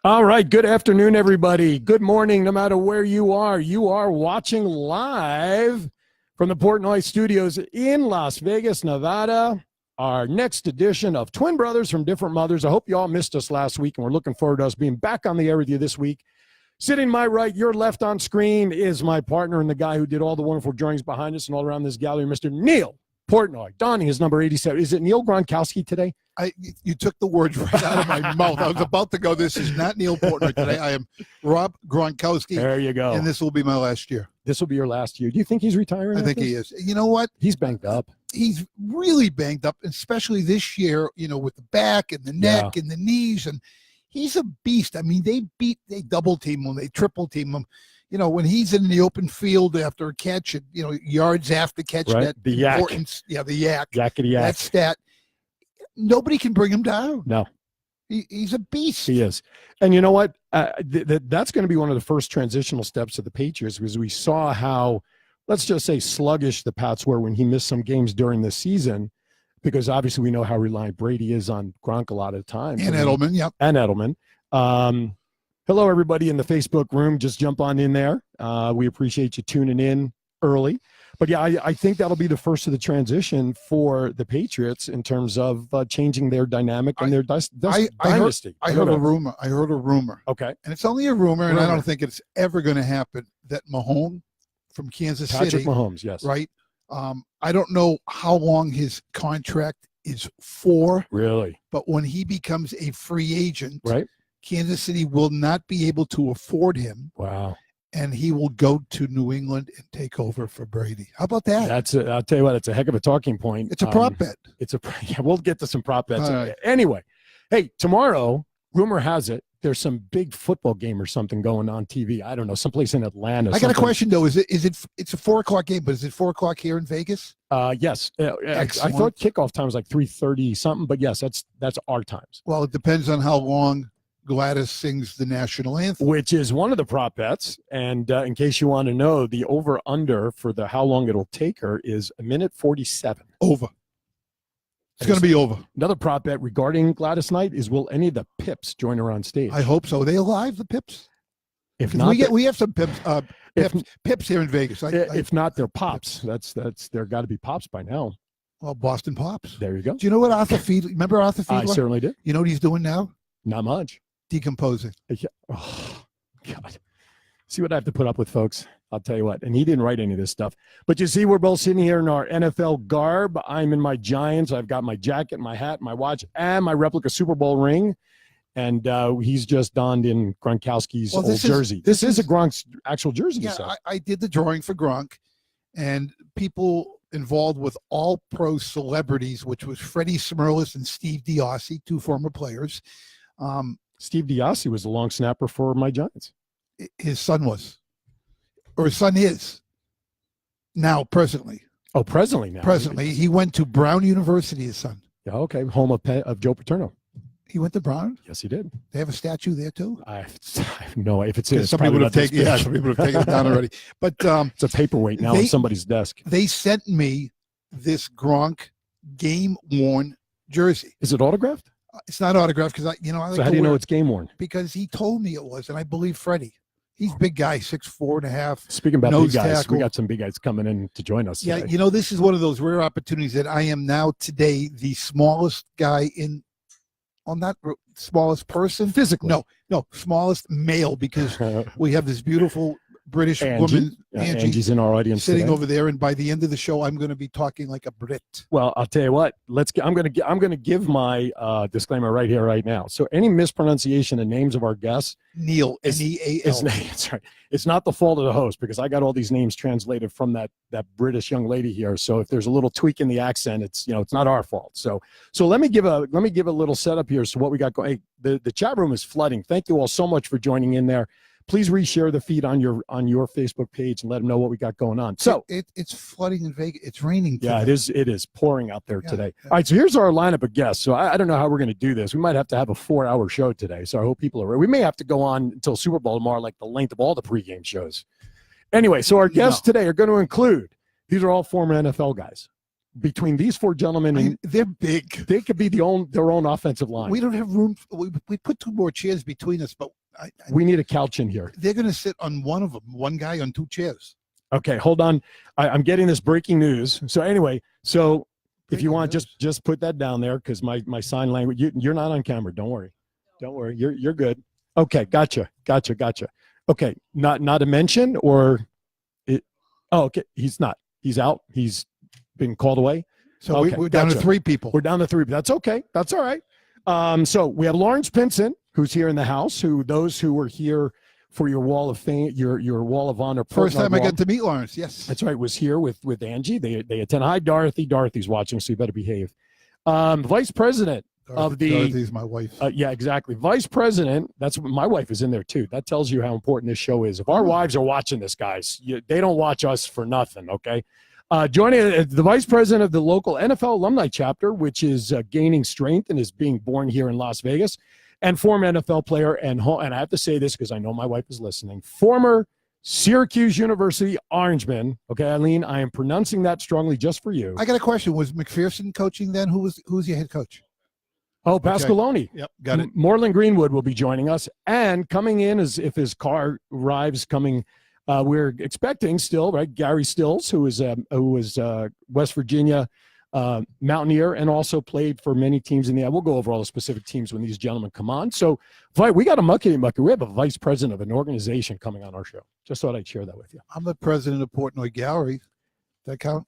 All right. Good afternoon, everybody. Good morning, no matter where you are. You are watching live from the Portnoy Studios in Las Vegas, Nevada. Our next edition of Twin Brothers from Different Mothers. I hope you all missed us last week, and we're looking forward to us being back on the air with you this week. Sitting my right, your left on screen is my partner and the guy who did all the wonderful drawings behind us and all around this gallery, Mr. Neal Portnoy, donning his number 87. Is it Neil Gronkowski today? You took the words right out of my mouth. I was about to go, this is not Neal Portnoy today. I am Rob Gronkowski. There you go. And this will be my last year. This will be your last year. Do you think he's retiring? I think he is. You know what? He's banged up. He's really banged up, especially this year, with the back and the neck and the knees. And he's a beast. I mean, they double team him, they triple team him. When he's in the open field after a catch, and, yards after catch, right. that the importance. Yak. Yeah, the yak. Yakety yak. That stat. Nobody can bring him down. No. He's a beast. He is. And you know what? That's going to be one of the first transitional steps of the Patriots, because we saw how, let's just say, sluggish the Pats were when he missed some games during the season, because obviously we know how reliant Brady is on Gronk a lot of the time. And Edelman, yep. And Edelman. Hello, everybody in the Facebook room. Just jump on in there. We appreciate you tuning in early. But yeah, I think that'll be the first of the transition for the Patriots in terms of changing their dynamic and their dynasty. I heard a rumor. Okay. And it's only a rumor, and I don't think it's ever going to happen, that Mahomes from Kansas City. Patrick Mahomes, yes. Right? I don't know how long his contract is for. Really? But when he becomes a free agent, right, Kansas City will not be able to afford him. Wow. And he will go to New England and take over for Brady. How about that? I'll tell you what, it's a heck of a talking point. It's a prop bet. Yeah, we'll get to some prop bets. Right. Anyway, hey, tomorrow, rumor has it, there's some big football game or something going on TV. I don't know, someplace in Atlanta. I got a question though. It's a 4:00 game, but is it 4:00 here in Vegas? Yes. I thought kickoff time was like 3:30 something, but yes, that's our times. Well, it depends on how long Gladys sings the national anthem, which is one of the prop bets. And in case you want to know, the over-under for the how long it'll take her is 1:47. Over. It's going to be over. Another prop bet regarding Gladys Knight is, will any of the Pips join her on stage? I hope so. Are they alive, the Pips? If not, we have some Pips. Pips here in Vegas. If not, they're Pops. That's they're got to be Pops by now. Well, Boston Pops. There you go. Do you know what Arthur Fiedler? Remember Arthur Fiedler? I certainly did. You know what he's doing now? Not much. Decomposing. Oh, God. See what I have to put up with, folks. I'll tell you what. And he didn't write any of this stuff. But you see, we're both sitting here in our NFL garb. I'm in my Giants. I've got my jacket, my hat, my watch, and my replica Super Bowl ring. And he's just donned in Gronkowski's old jersey. This is a Gronk's actual jersey. Yeah, I did the drawing for Gronk. And people involved with all pro celebrities, which was Freddie Smirlis and Steve Diossi, two former players. Steve Diossi was a long snapper for my Giants. His son was, or his son is now, presently. Oh, presently now. Presently. He went to Brown University, his son. Yeah, okay. Home of Joe Paterno. He went to Brown? Yes, he did. They have a statue there, too? I have no idea. If it's his, some people would have taken it down already. But it's a paperweight now on somebody's desk. They sent me this Gronk game-worn jersey. Is it autographed? It's not autographed because I like. So how do you know it's game worn? Because he told me it was, and I believe Freddie. He's a big guy, 6'4.5". Speaking about big guys, tackle. We got some big guys coming in to join us. Yeah, today. this is one of those rare opportunities that I am now today the smallest guy in. Well, not smallest person physically. No, smallest male, because we have this beautiful British woman, Angie's in our audience sitting today. over there, and by the end of the show, I'm going to be talking like a Brit. Well, I'll tell you what. I'm going to give my disclaimer right here, right now. So any mispronunciation of names of our guests, Neal, Neal. That's right. It's not the fault of the host, because I got all these names translated from that British young lady here. So if there's a little tweak in the accent, it's not our fault. So let me give a little setup here. So what we got going. Hey, the chat room is flooding. Thank you all so much for joining in there. Please reshare the feed on your Facebook page and let them know what we got going on. So it's flooding in Vegas. It's raining today. Yeah, it is pouring out there today. Yeah. All right, so here's our lineup of guests. So I don't know how we're going to do this. We might have to have a 4-hour show today. So I hope people are ready. We may have to go on until Super Bowl tomorrow, like the length of all the pregame shows. Anyway, so our guests today are going to include, these are all former NFL guys. between these four gentlemen, and they're big. They could be their own offensive line. We don't have room. We put 2 more chairs between us, but we need a couch in here. They're going to sit on one of them, one guy on 2 chairs. Okay, hold on. I'm getting this breaking news. So anyway, if you want, just put that down there because my sign language. You're not on camera. Don't worry. You're good. Okay, gotcha. Okay, not a mention or it. Oh, okay. He's not. He's out. He's been called away. So okay, we're down to 3 people. We're down to 3. That's okay. That's all right. So we have Lawrence Pinson, who's here in the house. Those who were here for your wall of fame, your wall of honor. First time I got to meet Lawrence. Yes, that's right. Was here with Angie. They attend. Hi, Dorothy. Dorothy's watching, so you better behave. Vice President of the. Dorothy's my wife. Yeah, exactly. Vice President. That's my wife is in there too. That tells you how important this show is. If our wives are watching this, guys, they don't watch us for nothing. Okay. Joining the Vice President of the local NFL Alumni chapter, which is gaining strength and is being born here in Las Vegas. And former NFL player, and I have to say this because I know my wife is listening, former Syracuse University Orangeman. Okay, Eileen, I am pronouncing that strongly just for you. I got a question. Was McPherson coaching then? Who's your head coach? Oh, Pasqualoni. Okay. Yep, got it. Morlon Greenwood will be joining us. And coming in, as if his car arrives coming, we're expecting still, right, Gary Stills, who is West Virginia Mountaineer and also played for many teams in the. We'll go over all the specific teams when these gentlemen come on. So, we got a mucky. We have a vice president of an organization coming on our show. Just thought I'd share that with you. I'm the president of Portnoy Gallery. That count?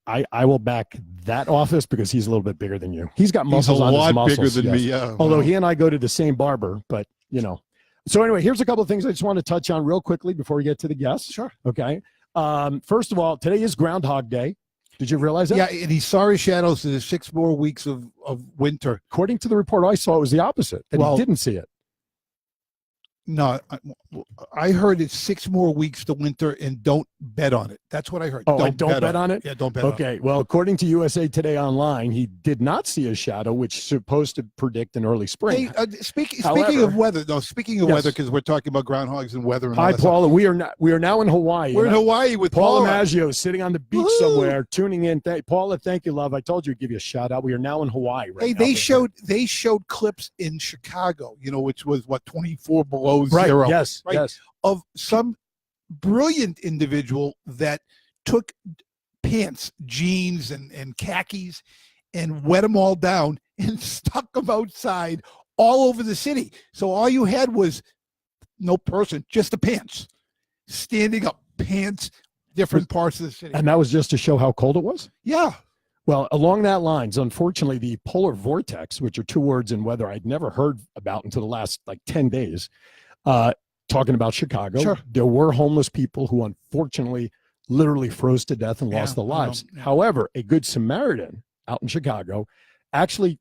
I will back that office because he's a little bit bigger than you. He's got muscles on his muscles. He's a lot bigger than me. Yeah. Although he and I go to the same barber, but So anyway, here's a couple of things I just want to touch on real quickly before we get to the guests. Sure. Okay. First of all, today is Groundhog Day. Did you realize that? Yeah, and he saw his shadows. There's 6 more weeks of winter. According to the report I saw, it was the opposite, that he didn't see it. No, I heard it's 6 more weeks to winter, and don't bet on it. That's what I heard. Oh, don't bet on it? Yeah, don't bet on it. Okay, well, according to USA Today Online, he did not see a shadow, which is supposed to predict an early spring. Hey, speaking of weather, weather, because we're talking about groundhogs and weather. And Hi, Paula. We are now in Hawaii. We're in Hawaii with Paula Maggio sitting on the beach somewhere, tuning in. Paula, thank you, love. I told you to give you a shout out. We are now in Hawaii. Right now. They showed clips in Chicago, which was 24 below zero. Right. Yes. Right, yes. of some brilliant individual that took pants, jeans, and khakis and wet them all down and stuck them outside all over the city. So all you had was no person, just the pants, standing up, pants, different parts of the city. And that was just to show how cold it was? Yeah. Well, along that lines, unfortunately, the polar vortex, which are 2 words in weather I'd never heard about until the last 10 days, talking about Chicago. Sure. There were homeless people who unfortunately literally froze to death and lost their lives. Yeah. However, a good Samaritan out in Chicago actually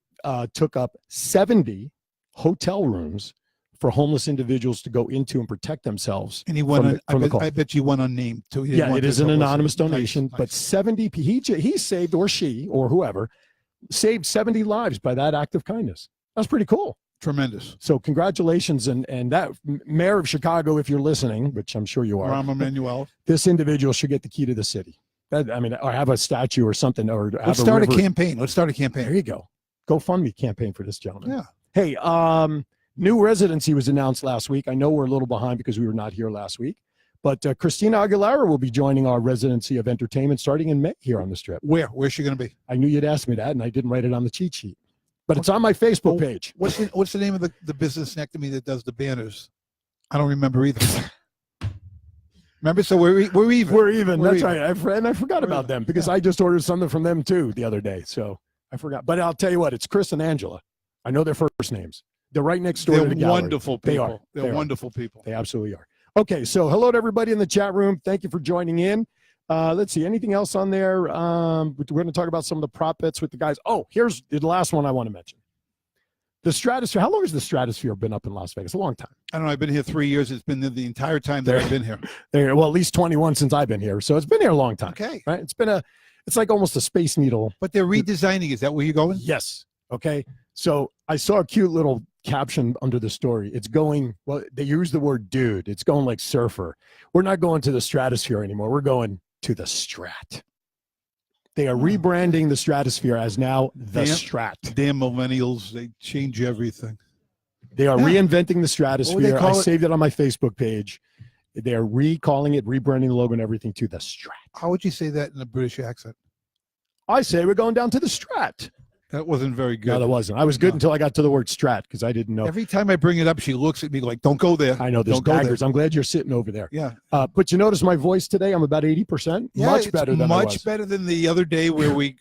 took up 70 hotel rooms for homeless individuals to go into and protect themselves. And he went I bet you went unnamed too. Yeah, it is an anonymous donation, but 70, he saved, or she, or whoever, saved 70 lives by that act of kindness. That's pretty cool. Tremendous. So congratulations, and that mayor of Chicago, if you're listening, which I'm sure you are, Rahm Emanuel, this individual should get the key to the city. Or have a statue or something, or let's start a campaign. There you go. GoFundMe campaign for this gentleman. Yeah. Hey, new residency was announced last week. I know we're a little behind because we were not here last week, but Christina Aguilera will be joining our residency of entertainment starting in May here on the Strip. Where's she going to be? I knew you'd ask me that, and I didn't write it on the cheat sheet. But it's on my Facebook page. What's the name of the business next to me that does the banners? I don't remember either. Remember? So we're even. We're even. That's right. I forgot about them because I just ordered something from them too the other day. So I forgot. But I'll tell you what, it's Chris and Angela. I know their first names. They're right next door to the gallery. Wonderful people. They're wonderful people. They absolutely are. Okay, so hello to everybody in the chat room. Thank you for joining in. Let's see, anything else on there? We're going to talk about some of the prop bets with the guys. Oh, here's the last one I want to mention. The Stratosphere. How long has the Stratosphere been up in Las Vegas? A long time. I don't know. I've been here 3 years. It's been the entire time that I've been here. Well, at least 21 since I've been here. So it's been here a long time. Okay. Right? It's like almost a Space Needle. But they're redesigning. Is that where you're going? Yes. Okay. So I saw a cute little caption under the story. It's going, well, they use the word dude. It's going like surfer. We're not going to the Stratosphere anymore. We're going to the Strat. They are rebranding the Stratosphere as now the Damn. Strat. Damn millennials, they change everything. They are reinventing the Stratosphere. I saved it on my Facebook page. They are recalling it, rebranding the logo and everything to the Strat. How would you say that in a British accent? I say we're going down to the Strat. That wasn't very good. No, that wasn't. I was good until I got to the word Strat because I didn't know. Every time I bring it up, she looks at me like, don't go there. I know, there's daggers. I'm glad you're sitting over there. Yeah. But you notice my voice today, I'm about 80%. Yeah, much better than much better than the other day where we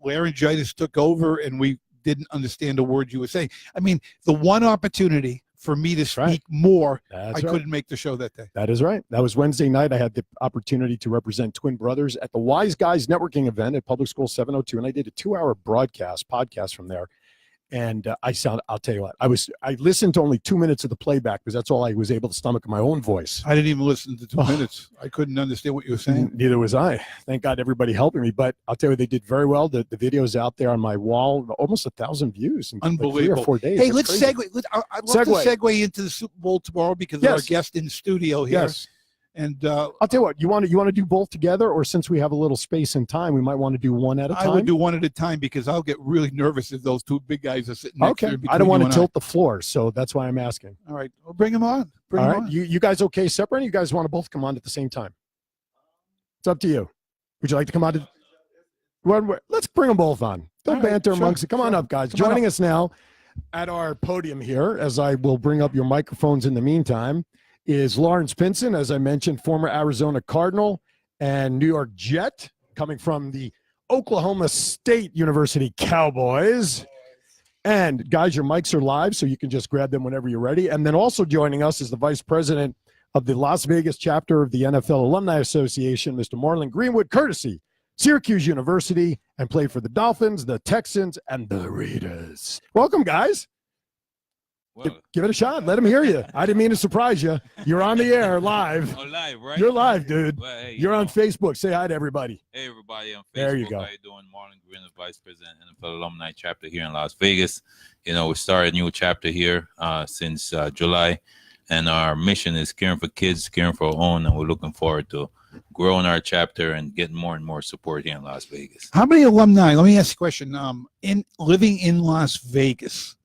laryngitis took over and we didn't understand a word you were saying. I mean, the one opportunity for me to speak more, I couldn't make the show that day. That is right. That was Wednesday night. I had the opportunity to represent twin brothers at the Wise Guys networking event at Public School 702, and I did a 2-hour podcast from there. And I'll tell you what, I listened to only 2 minutes of the playback because that's all I was able to stomach in my own voice. I didn't even listen to 2 minutes. I couldn't understand what you were saying. Neither was I. Thank God everybody helping me. But I'll tell you, they did very well. The video's out there on my wall, almost 1,000 views in Unbelievable. 3 or 4 days. Hey, let's segue. I'd love to segue into the Super Bowl tomorrow because of our guest in studio here. Yes. And I'll tell you what, you want to do both together, or since we have a little space and time, we might want to do one at a time? I would do one at a time because I'll get really nervous if those two big guys are sitting next to me. I don't want to tilt the floor, so that's why I'm asking. All right, well, bring them on. All right, you guys okay separating? You guys want to both come on at the same time? It's up to you. Would you like to come on? Let's bring them both on. Don't banter amongst it. Come on up, guys. Joining us now at our podium here, as I will bring up your microphones in the meantime, is Lawrence Pinson, as I mentioned, former Arizona Cardinal and New York Jet, coming from the Oklahoma State University Cowboys. And guys, your mics are live, so you can just grab them whenever you're ready. And then also joining us is the Vice President of the Las Vegas chapter of the NFL Alumni Association, Mr. Morlon Greenwood, courtesy Syracuse University, and played for the Dolphins, the Texans, and the Raiders. Welcome, guys. Well, give it a shot. Let them hear you. I didn't mean to surprise you. You're on the air live. Oh, live, right? You're live, dude. Well, hey, You're on Facebook. Say hi to everybody. Hey, everybody on Facebook. There you go. How you doing? Marlon Greenwood, Vice President, NFL Alumni Chapter here in Las Vegas. You know, we started a new chapter here since July, and our mission is caring for kids, caring for our own, and we're looking forward to growing our chapter and getting more and more support here in Las Vegas. How many alumni? Let me ask you a question. Living in Las Vegas,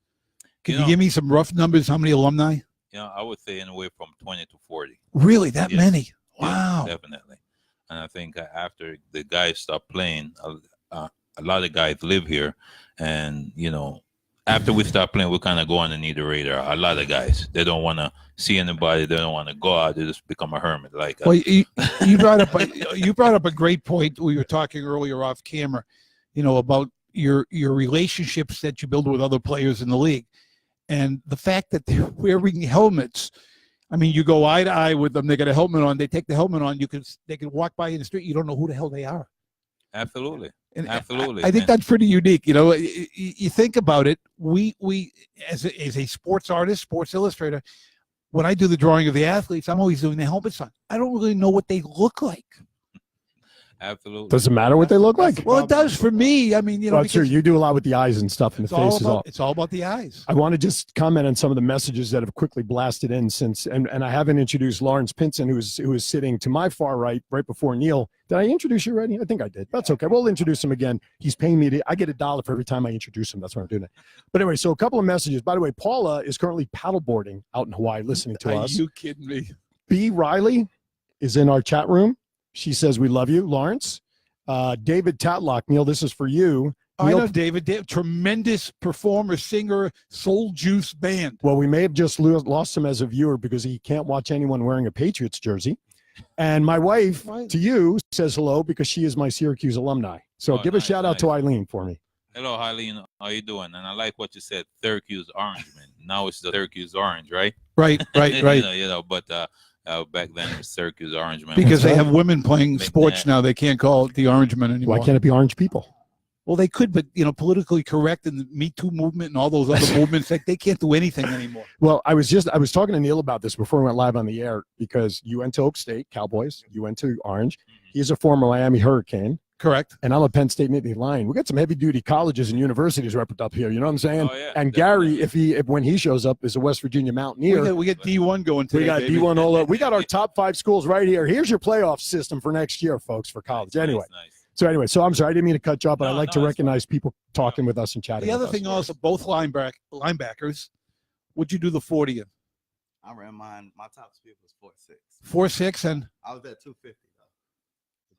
can you give me some rough numbers? How many alumni? You know, I would say anywhere from 20 to 40. Really, that many? Wow. Yes, definitely. And I think after the guys stopped playing, a lot of guys live here, and you know, after we stop playing, we kind of go underneath the radar. A lot of guys, they don't want to see anybody. They don't want to go out. They just become a hermit. Like, well, you brought up a great point. We were talking earlier off camera, you know, about your relationships that you build with other players in the league, and the fact that they're wearing helmets. I mean, you go eye to eye with them. They got a helmet on. They take the helmet on. They can walk by in the street. You don't know who the hell they are. Absolutely. And absolutely. I think that's pretty unique. You know, you think about it. We as a sports artist, sports illustrator, when I do the drawing of the athletes, I'm always doing the helmets on. I don't really know what they look like. Absolutely. Does it matter what they look like? Well, it does for me. I mean, you know, well, sure. You do a lot with the eyes and stuff, and the face is all. It's all about the eyes. I want to just comment on some of the messages that have quickly blasted in since, and I haven't introduced Lawrence Pinson, who is sitting to my far right before Neal. Did I introduce you already? I think I did. That's okay. We'll introduce him again. He's paying me I get $1 for every time I introduce him. That's why I'm doing it. But anyway, so a couple of messages. By the way, Paula is currently paddleboarding out in Hawaii, listening to us. Are you kidding me? B. Riley is in our chat room. She says we love you, Lawrence. David Tatlock, Neal, this is for you. I know David, tremendous performer, singer, Soul Juice band. Well, we may have just lost him as a viewer because he can't watch anyone wearing a Patriots jersey. And my wife, to you, says hello because she is my Syracuse alumni. So give a shout out to Eileen for me. Hello, Eileen. How you doing? And I like what you said, Syracuse Orange, man. Now it's the Syracuse Orange, right? Right. you know, but back then it was Syracuse Orange Man. Because they have women playing sports now. They can't call it the Orange Men anymore. Why can't it be orange people? Well, they could, but, you know, politically correct and the Me Too movement and all those other movements, they can't do anything anymore. Well, I was talking to Neal about this before we went live on the air because you went to Oak State, Cowboys. You went to Orange. He's a former Miami Hurricane. Correct. And I'm a Penn State Nittany Lion. We got some heavy-duty colleges and universities repped up here. You know what I'm saying? Oh, yeah, and definitely. Gary, when he shows up, is a West Virginia Mountaineer. We got D1 going today. We got baby. D1 all over. We got our top 5 schools right here. Here's your playoff system for next year, folks, for college. Anyway, Nice. So anyway, so I'm sorry, I didn't mean to cut you off, but I No, like no, to it's recognize people talking with us and chatting. The other with thing us. also, both linebackers, would you do the 40 in? I ran mine. My top speed was 4.6. 4.6 and I was at 250 though.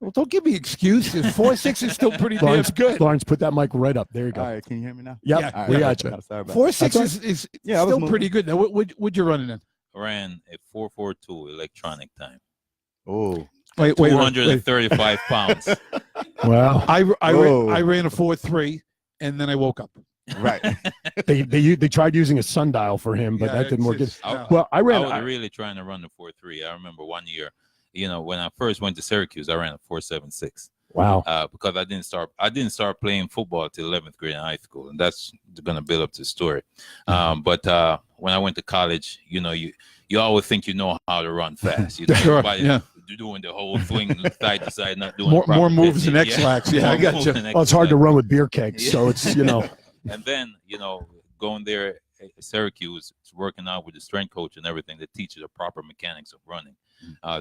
well, don't give me excuses. 4.6 is still pretty damn Lawrence, good. Lawrence, put that mic right up. There you go. All right, can you hear me now? Yep, Yeah. All right, we got you. Sorry about 4.6 is Yeah, I was still moving. pretty good. Now, what would you running in? Ran a 4.42 electronic time. Oh, Wait. 235 pounds. Wow. I Whoa. ran a 4.3 and then I woke up. right. They tried using a sundial for him, but Yeah, that didn't work. it's I- just- Well, I I ran. was really trying to run the 4.3. I remember one year, when I first went to Syracuse, I ran a 4.76. Wow. Because I didn't start playing football till 11th grade in high school, and that's going to build up the story. But when I went to college, you always think you know how to run fast. Sure, Everybody yeah. doing the whole swing side to side, not doing More the proper moves than pitching. X-lax. Yeah, I More got moves you. than Well, it's hard to X-lax. run with beer kegs, so it's And then going there at Syracuse, working out with the strength coach and everything that teaches the proper mechanics of running.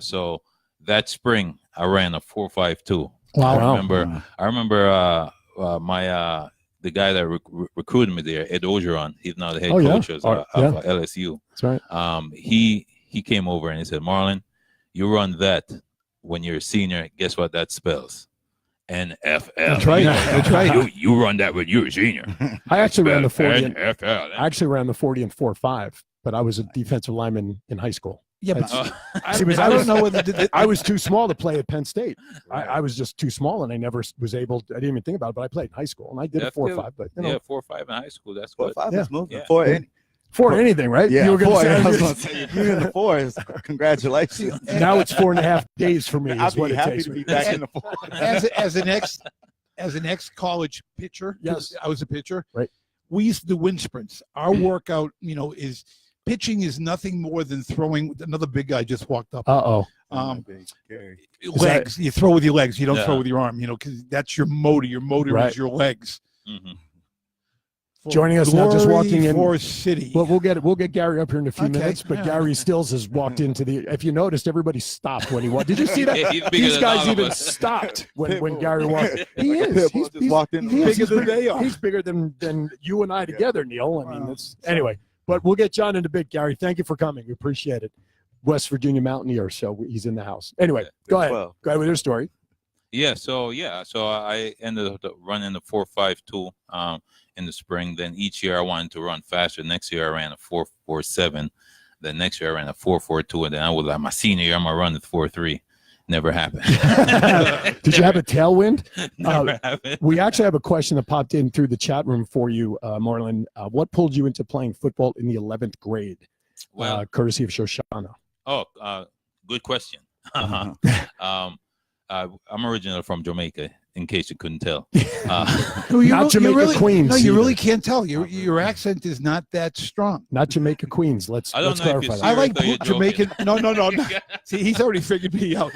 So that spring, I ran a 4.52. Wow. I remember the guy that recruited me there, Ed Ogeron. He's now the head Oh, yeah. coach of Yeah. LSU. That's right. He came over and he said, "Morlon, you run that when you're a senior. Guess what that spells? NFL. That's right. That's right. You run that when you're a senior. I actually ran the 40. And, NFL. I actually ran the 40 and 4.5, but I was a defensive lineman in high school. Yeah, but See, because I don't know whether I was too small to play at Penn State. I was just too small, and I never was able. I didn't even think about it, but I played in high school, and I did a That's 4.5. But 4.5 in high school. That's good. 4.5 Yeah. is moving. Yeah. 4 any. for anything, right? Yeah, You were gonna 4. say, I was going to say, if you're in the 4s, congratulations. now it's 4.5 days for me. I'll Is what be it happy takes to me. be back in the 4. as an ex-college pitcher, Yes. I was a pitcher. Right. We used to do wind sprints. Our workout, is pitching is nothing more than throwing. Another big guy just walked up. Uh-oh. Legs. You throw with your legs. You don't Yeah. throw with your arm. Because that's your motor. Your motor Right. is your legs. Mm-hmm. Joining us now, just walking in. For City. Well, we'll get Gary up here in a few Okay. minutes, but Yeah. Gary Stills has walked into the. If you noticed, everybody stopped when he walked. Did you see that? Yeah, he's bigger These than guys all of even us. stopped when Pitbull. Gary walked. He is. Pitbull just walked in the he room. is. Bigger than they are. He's bigger than you and I together, Neil. I mean, Wow. it's anyway. But we'll get John in a bit, Gary. Thank you for coming. We appreciate it. West Virginia Mountaineer, so he's in the house. Anyway, go ahead. Well, Go ahead with your story. So I ended up running the 4.52 in the spring. Then each year I wanted to run faster. Next year I ran a 4.47. Then next year I ran a 4.42, and then I was like, my senior year I'm gonna run the 4.3. Never happened. Did you have a tailwind? Never happened. We actually have a question that popped in through the chat room for you, Morlon. What pulled you into playing football in the 11th grade? Well, Courtesy of Shoshana. good question. I'm originally from Jamaica, in case you couldn't tell. No, you Not Jamaica really, Queens No, you either. really can't tell. Your accent is not that strong. Not Jamaica Queens. Let's I don't know if clarify you that. see I her, like though you're Jamaican. joking. No. See, he's already figured me out.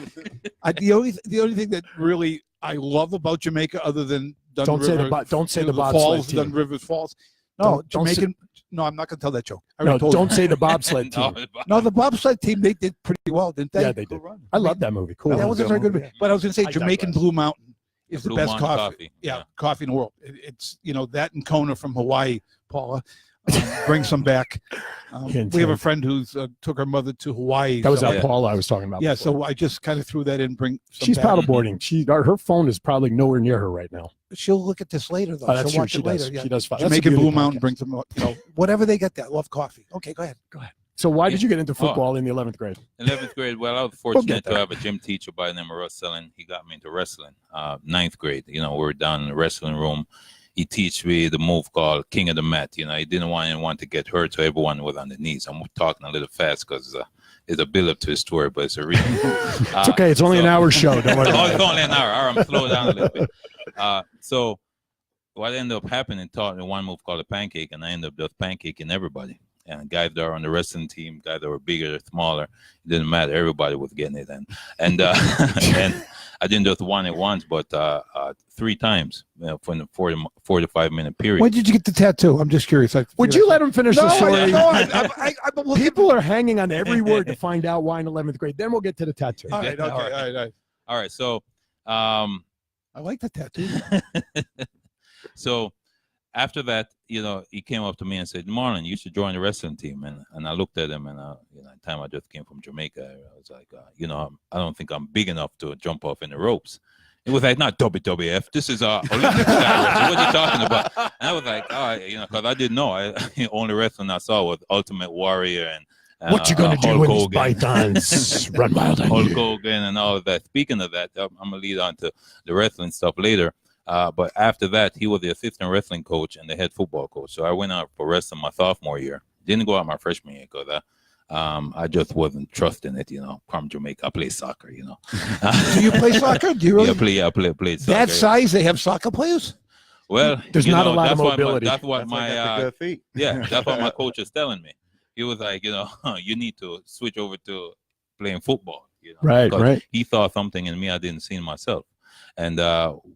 The only thing that really I love about Jamaica, other than Don't say the bobsled Falls, team. Dun Rivers Falls. No, Don't say- Jamaican. No, I'm not going to tell that joke. I No, already told don't you. say the bobsled No, team. No, the bobsled team, they did pretty well, didn't they? Yeah, they did. I love that movie. Cool. That was a very good movie. But I was going to say I Jamaican digress. Blue Mountain is the Blue best Mountain coffee. Yeah, coffee in the world. It's that and Kona from Hawaii, Paula. Bring some back. We have a friend who's took her mother to Hawaii. That was so, Yeah. Paula I was talking about. yeah, before. so I just kind of threw that in. Bring some She's back. paddleboarding. Her phone is probably nowhere near her right now. She'll look at this later, though. Oh, that's She'll true. watch She it later. does. Yeah. She does. That's the Jamaican beauty Blue of the Mountain podcast. brings them, whatever they get that. Love coffee. Okay, go ahead. So why did Yeah. you get into football in the 11th grade? 11th grade. Well, I was get fortunate to there. have a gym teacher by the name of Russ Selling. He got me into wrestling. 9th grade, we were down in the wrestling room. He teach me the move called King of the Mat. He didn't want anyone to get hurt, so everyone was on the knees. I'm talking a little fast because it's a build-up to a story, but it's a reason. It's okay. It's only an hour show. Don't worry Oh, about it's it. only an hour. All right, I'm slow down a little bit. So what ended up happening, taught me one move called a pancake, and I ended up just pancaking everybody. And guys that are on the wrestling team, guys that were bigger, smaller, it didn't matter. Everybody was getting it then. And and I didn't just one at once, but 3 times for the 45-minute period. When did you get the tattoo? I'm just curious. Would you let him finish the story? I'm looking. People are hanging on every word to find out why in 11th grade. Then we'll get to the tattoo. All right. All right. So I like the tattoo. So after that, he came up to me and said, Marlon, you should join the wrestling team. And I looked at him, and at the time I just came from Jamaica, I was like, I don't think I'm big enough to jump off in the ropes. It was like, not WWF. This is Olympic style wrestling. What are you talking about? And I was like, all right, because I didn't know. Only wrestling I saw was Ultimate Warrior and what you going to do Hulk in these Hogan. pythons? Run wild on Hulk you. Hogan and all of that. Speaking of that, I'm going to lead on to the wrestling stuff later. But after that, he was the assistant wrestling coach and the head football coach. So I went out for wrestling my sophomore year. Didn't go out my freshman year because I just wasn't trusting it, From Jamaica, I play soccer, Do you play soccer? Do you really? Yeah, I played soccer. That size, they have soccer players? Well, there's not a lot of mobility. That's what my good feet. that's what my coach is telling me. He was like, you need to switch over to playing football. Right. He saw something in me I didn't see in myself. And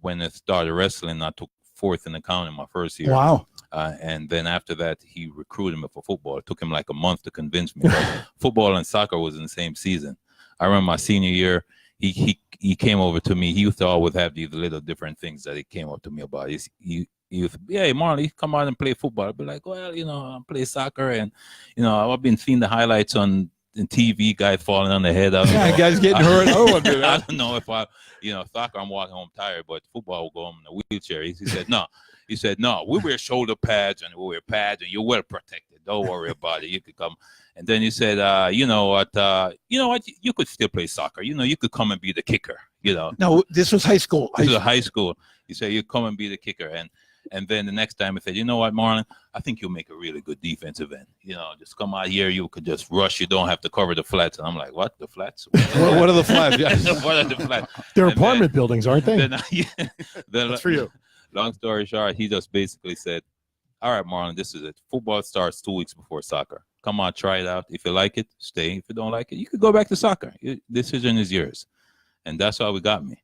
when I started wrestling, I took fourth in the county my first year. Wow. And then after that, he recruited me for football. It took him like a month to convince me. Football and soccer was in the same season. I remember my senior year, he came over to me. He used to always have these little different things that he came up to me about. He used to be, hey, Marlon, come out and play football. I'd be like, well, I play soccer. And, I've been seeing the highlights on TV, guys falling on the head. Guys getting hurt. I don't know if soccer, I'm walking home tired, but football will go home in a wheelchair. He said, no. He said, no, we wear shoulder pads and we wear pads and you're well protected. Don't worry about it. You could come. And then he said, you know what, you could still play soccer. You could come and be the kicker, No, this was high school. This was high school. He said, you come and be the kicker. And then the next time he said, you know what, Marlon, I think you'll make a really good defensive end. Just come out here. You could just rush. You don't have to cover the flats. And I'm like, what? The flats? What are the flats? What are the flats? They're apartment buildings, aren't they? Then That's for you. Long story short, he just basically said, all right, Marlon, this is it. Football starts 2 weeks before soccer. Come on, try it out. If you like it, stay. If you don't like it, you could go back to soccer. Your decision is yours. And that's how it got me.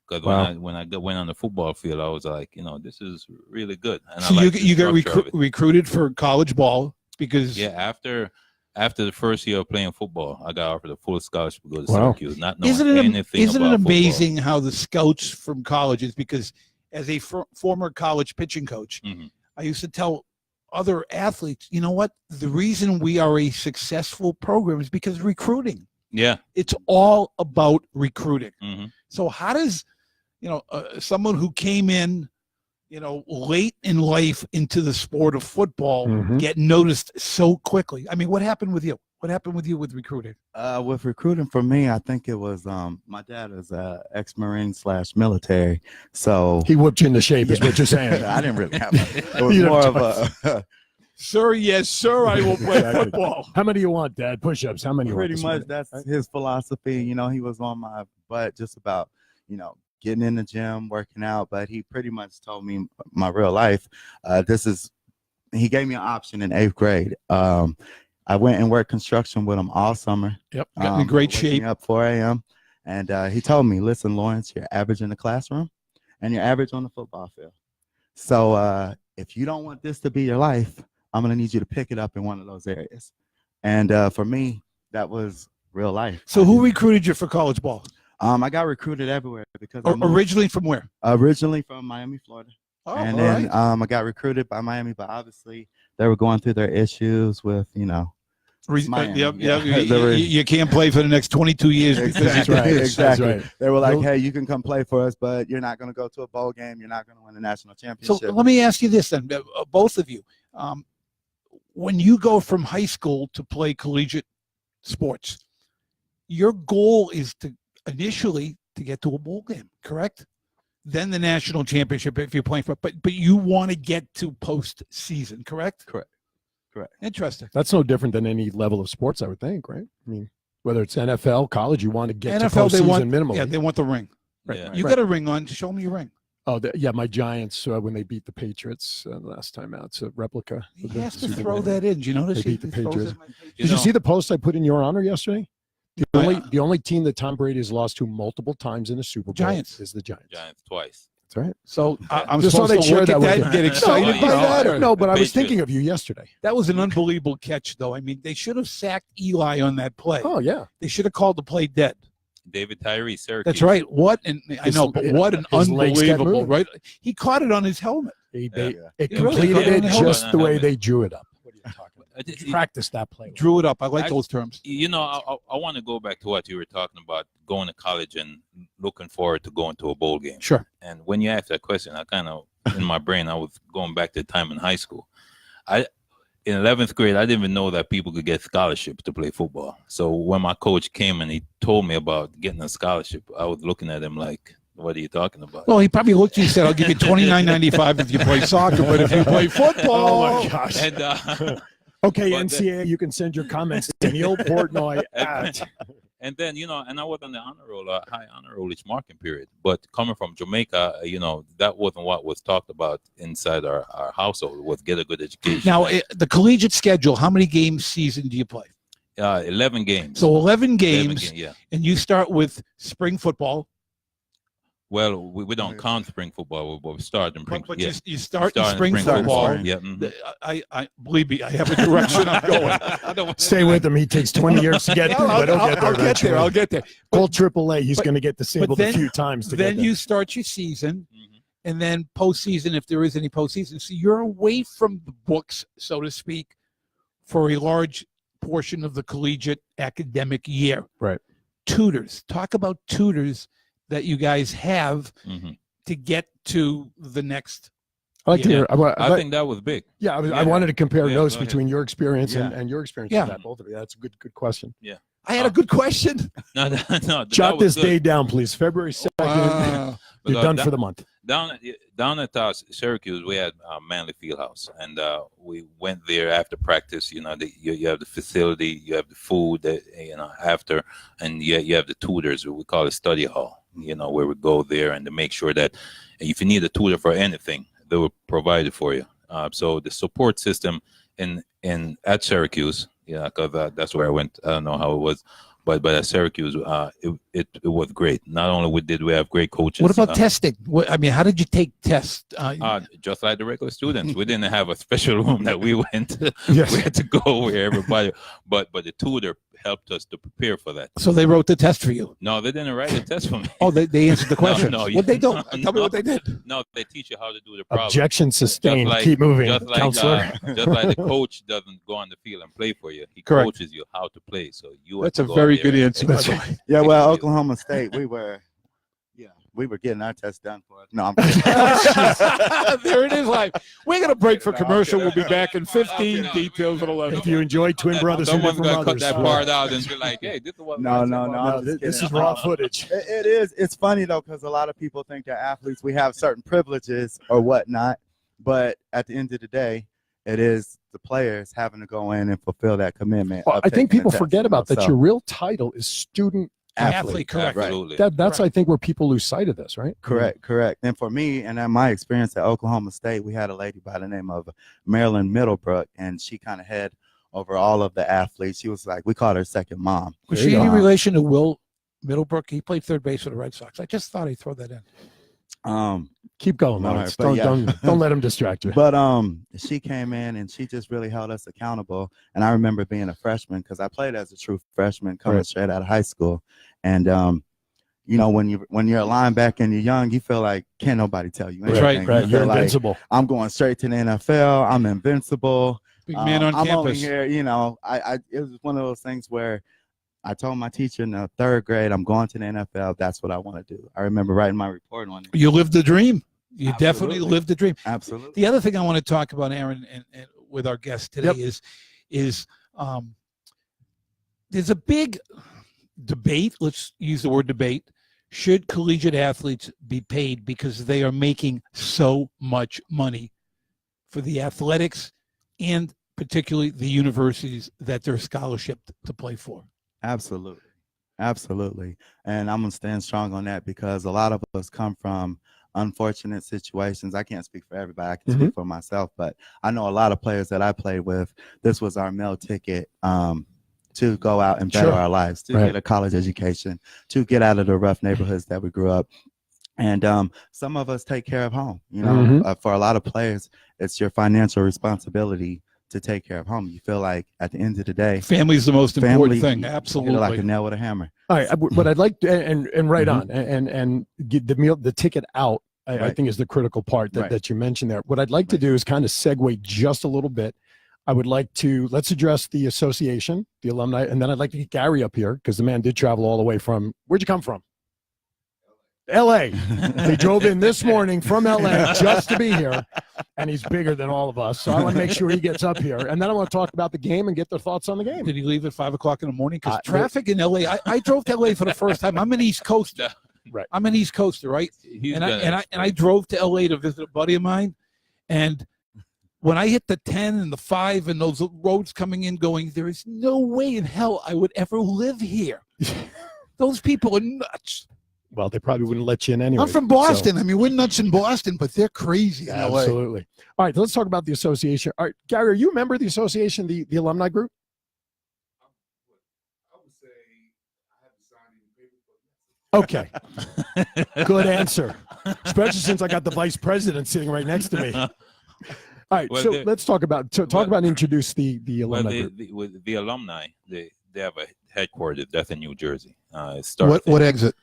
Because when I went on the football field, I was like, this is really good. And so you got recruited for college ball because after the first year of playing football, I got offered a full scholarship to go to Syracuse, not knowing anything Isn't about it amazing football. how the scouts from colleges? Because as a former college pitching coach, I used to tell other athletes, you know what? The reason we are a successful program is because of recruiting. Yeah, it's all about recruiting. Mm-hmm. So how does someone who came in, late in life into the sport of football get noticed so quickly? I mean, what happened with you? What happened with you with recruiting? With recruiting for me, I think it was my dad is ex-Marine / military, so he whipped you into shape, is what you're saying. I didn't really have it was more of a sir, yes, sir, I will play football. How many do you want, Dad? Push-ups. How many? Pretty much, that's his philosophy. He was on my butt just about, getting in the gym, working out, but he pretty much told me my real life. He gave me an option in 8th grade. I went and worked construction with him all summer. Yep, got in great shape. Up 4 a.m. And he told me, listen, Lawrence, you're average in the classroom and you're average on the football field. So if you don't want this to be your life, I'm going to need you to pick it up in one of those areas. And for me, that was real life. So who recruited you for college ball? I got recruited everywhere because originally from where? Originally from Miami, Florida. Oh, and then I got recruited by Miami, but obviously they were going through their issues with, Miami. You can't play for the next 22 years. Exactly. Exactly. Right. They were like, hey, you can come play for us, but you're not going to go to a bowl game. You're not going to win a national championship. So let me ask you this then, both of you. When you go from high school to play collegiate sports, your goal is initially to get to a bowl game, correct? Then the national championship if you're playing for it. But you want to get to postseason, correct? Correct. Interesting. That's no different than any level of sports, I would think, right? I mean, whether it's NFL, college, you want to get to postseason minimally. Yeah, they want the ring. Right. Yeah. You got a ring on. Show me your ring. Oh, my Giants, when they beat the Patriots last time out, it's a replica. He has to throw that in. Do you notice they beat the Patriots? You Did you know- see the post I put in your honor yesterday? The only team that Tom Brady has lost to multiple times in the Super Bowl Giants. is the Giants. Giants twice. That's right. So I'm Just supposed thought I'd to share look that at with that you. and get excited No, by you know, that? Or? No, but I was Patriots. thinking of you yesterday. That was an unbelievable catch, though. I mean, they should have sacked Eli on that play. Oh, yeah. They should have called the play dead. David Tyree, Syracuse. That's right. What an I know, but what an his legs kept unbelievable, moving. right? He caught it on his helmet. It He really completed got it on the just helmet. the way they drew it up. What are you talking about? It- Practice that play. Drew it up. I like I- those terms. You know, I want to go back to what you were talking about, going to college and looking forward to going to a bowl game. Sure. And when you asked that question, I kind of, in my brain, I was going back to the time in high school. In 11th grade, I didn't even know that people could get scholarships to play football. So when my coach came and he told me about getting a scholarship, I was looking at him like, what are you talking about? Well, he probably looked at you and said, "I'll give you $29.95 if you play soccer, but if you play football." Oh my gosh. And, Okay, But NCAA, you can send your comments to Neal Portnoy at. and then, you know, and I was on the honor roll, high honor roll each marking period. But coming from Jamaica, you know, that wasn't what was talked about inside our household, was get a good education. Now, the collegiate schedule, how many games season do you play? 11 games. So 11 11 games, yeah. and you start with spring football. Well, we don't count spring football, but we start in spring. But Yeah. you start in Start in spring football. Yeah. mhm. I believe me, I have a direction I'm going. Stay with him. He takes 20 years to get there, but he'll get there eventually. I'll get there. Call AAA. He's but- going to get disabled then- a few times to Then get there. you start your season, Mhm. and then postseason, if there is any postseason. So you're away from the books, so to speak, for a large portion of the collegiate academic year. Right. Tutors. Talk about tutors that you guys have Mhm. to get to the next. I like to hear. I think that was big. Yeah, I Yeah. wanted to compare Yeah, notes go ahead. between your experience Yeah. and your experience Yeah. with that, both of you. That's a good question. I had a good question. No, that Jot was this good. day down, please. February 2nd. You're Because done that- for the month. down at Syracuse, we had Manley Fieldhouse, and we went there after practice. You know, you have the facility, you have the food, you know, after, and you have the tutors. We call it study hall. You know, where we go there and to make sure that if you need a tutor for anything, they will provide it for you. So the support system in at Syracuse, yeah, because that's where I went. I don't know how it was. But at Syracuse, it was great. Not only did we have great coaches. What about testing? I mean, how did you take tests? Just like the regular students, we didn't have a special room that we went to. Yes. We had to go where everybody. But the tutor helped us to prepare for that. So they wrote the test for you. No, they didn't write a test for me. Oh, they answered the question. no, What they do? no, Tell me what they did. No, they teach you how to do the problem. Objection sustained. Just like- Keep moving, Just like, counselor. just like the coach doesn't go on the field and play for you, he Correct. coaches you how to play. So you. That's have a to go very out there good and answer. play. That's right. Yeah, well, Thank you. Oklahoma State, we were getting our test done for us. No, I'm kidding. There it is. Live. We're gonna break for No, I'm commercial. We'll kidding. be back in 15. No. Details at 11. If you enjoy twin brothers from Someone's different gonna cut mothers, that part out and be like, "Hey, this is what." No, no, no. No, I'm just this is kidding. raw footage. It is. It's funny though, because a lot of people think that athletes, we have certain privileges or whatnot, but at the end of the day, it is the players having to go in and fulfill that commitment. Well, of I think taking the people test, forget about that. So, Your real title is student athlete. Correct. Absolutely. That's I think where people lose sight of this, right? Correct. And for me, and in my experience at Oklahoma State, we had a lady by the name of Marilyn Middlebrook, and she kind of had over all of the athletes. She was like, we called her second mom. Was There she you any go. relation to Will Middlebrook? He played third base for the Red Sox. I just thought I'd throw that in. Keep going, All Lawrence. right, but yeah. Don't let him distract you. But she came in and she just really held us accountable. And I remember being a freshman because I played as a true freshman coming Right. straight out of high school. And you know, when you're a linebacker and you're young, you feel like can't nobody tell you That's anything. right, You You're feel like invincible. I'm going straight to the NFL. I'm invincible. Big man on I'm only campus. here, you know. It was one of those things where I told my teacher in the third grade, I'm going to the NFL. That's what I want to do. I remember writing my report on it. You lived the dream. You definitely Absolutely. lived the dream. Absolutely. The other thing I want to talk about, Aaron, and with our guest today is there's a big debate. Let's use the word debate. Should collegiate athletes be paid because they are making so much money for the athletics and particularly the universities that they're scholarshiped to play for? Absolutely. And I'm going to stand strong on that because a lot of us come from unfortunate situations. I can't speak for everybody. I can speak for myself, but I know a lot of players that I played with. This was our meal ticket to go out and better our lives, to get a college education, to get out of the rough neighborhoods that we grew up. And some of us take care of home. You know, for a lot of players, it's your financial responsibility to take care of home. You feel like at the end of the day, Family's the most important thing. hit it Absolutely. like a nail with a hammer. All right, but I'd like to, and right on, and get the ticket out. I Right. think is the critical part that, Right. that you mentioned there. What I'd like to do is kind of segue just a little bit. I would like to let's address the association, the alumni, and then I'd like to get Gary up here because the man did travel all the way from. Where'd you come from? LA. He drove in this morning from LA just to be here, and he's bigger than all of us. So I want to make sure he gets up here, and then I want to talk about the game and get their thoughts on the game. Did he leave at 5 o'clock in the morning? Because traffic in LA. I drove to LA for the first time. I'm an East Coaster. Right. I'm an East Coaster, right? And I drove to LA to visit a buddy of mine, and when I hit the 10 and the 5 and those roads coming in, going, there is no way in hell I would ever live here. Those people are nuts. Well, they probably wouldn't let you in anyway. I'm from Boston. I mean, we're nuts in Boston, but they're crazy in LA. Absolutely. All right, let's talk about the association. All right, Gary, are you a member of the association, the alumni group? I would say I haven't signed any paper. Okay. Good answer. Especially since I got the vice president sitting right next to me. All right, Well, so the- let's talk about and introduce the Well, alumni group. with the alumni, they have a headquarters that's in New Jersey. It starts What exit?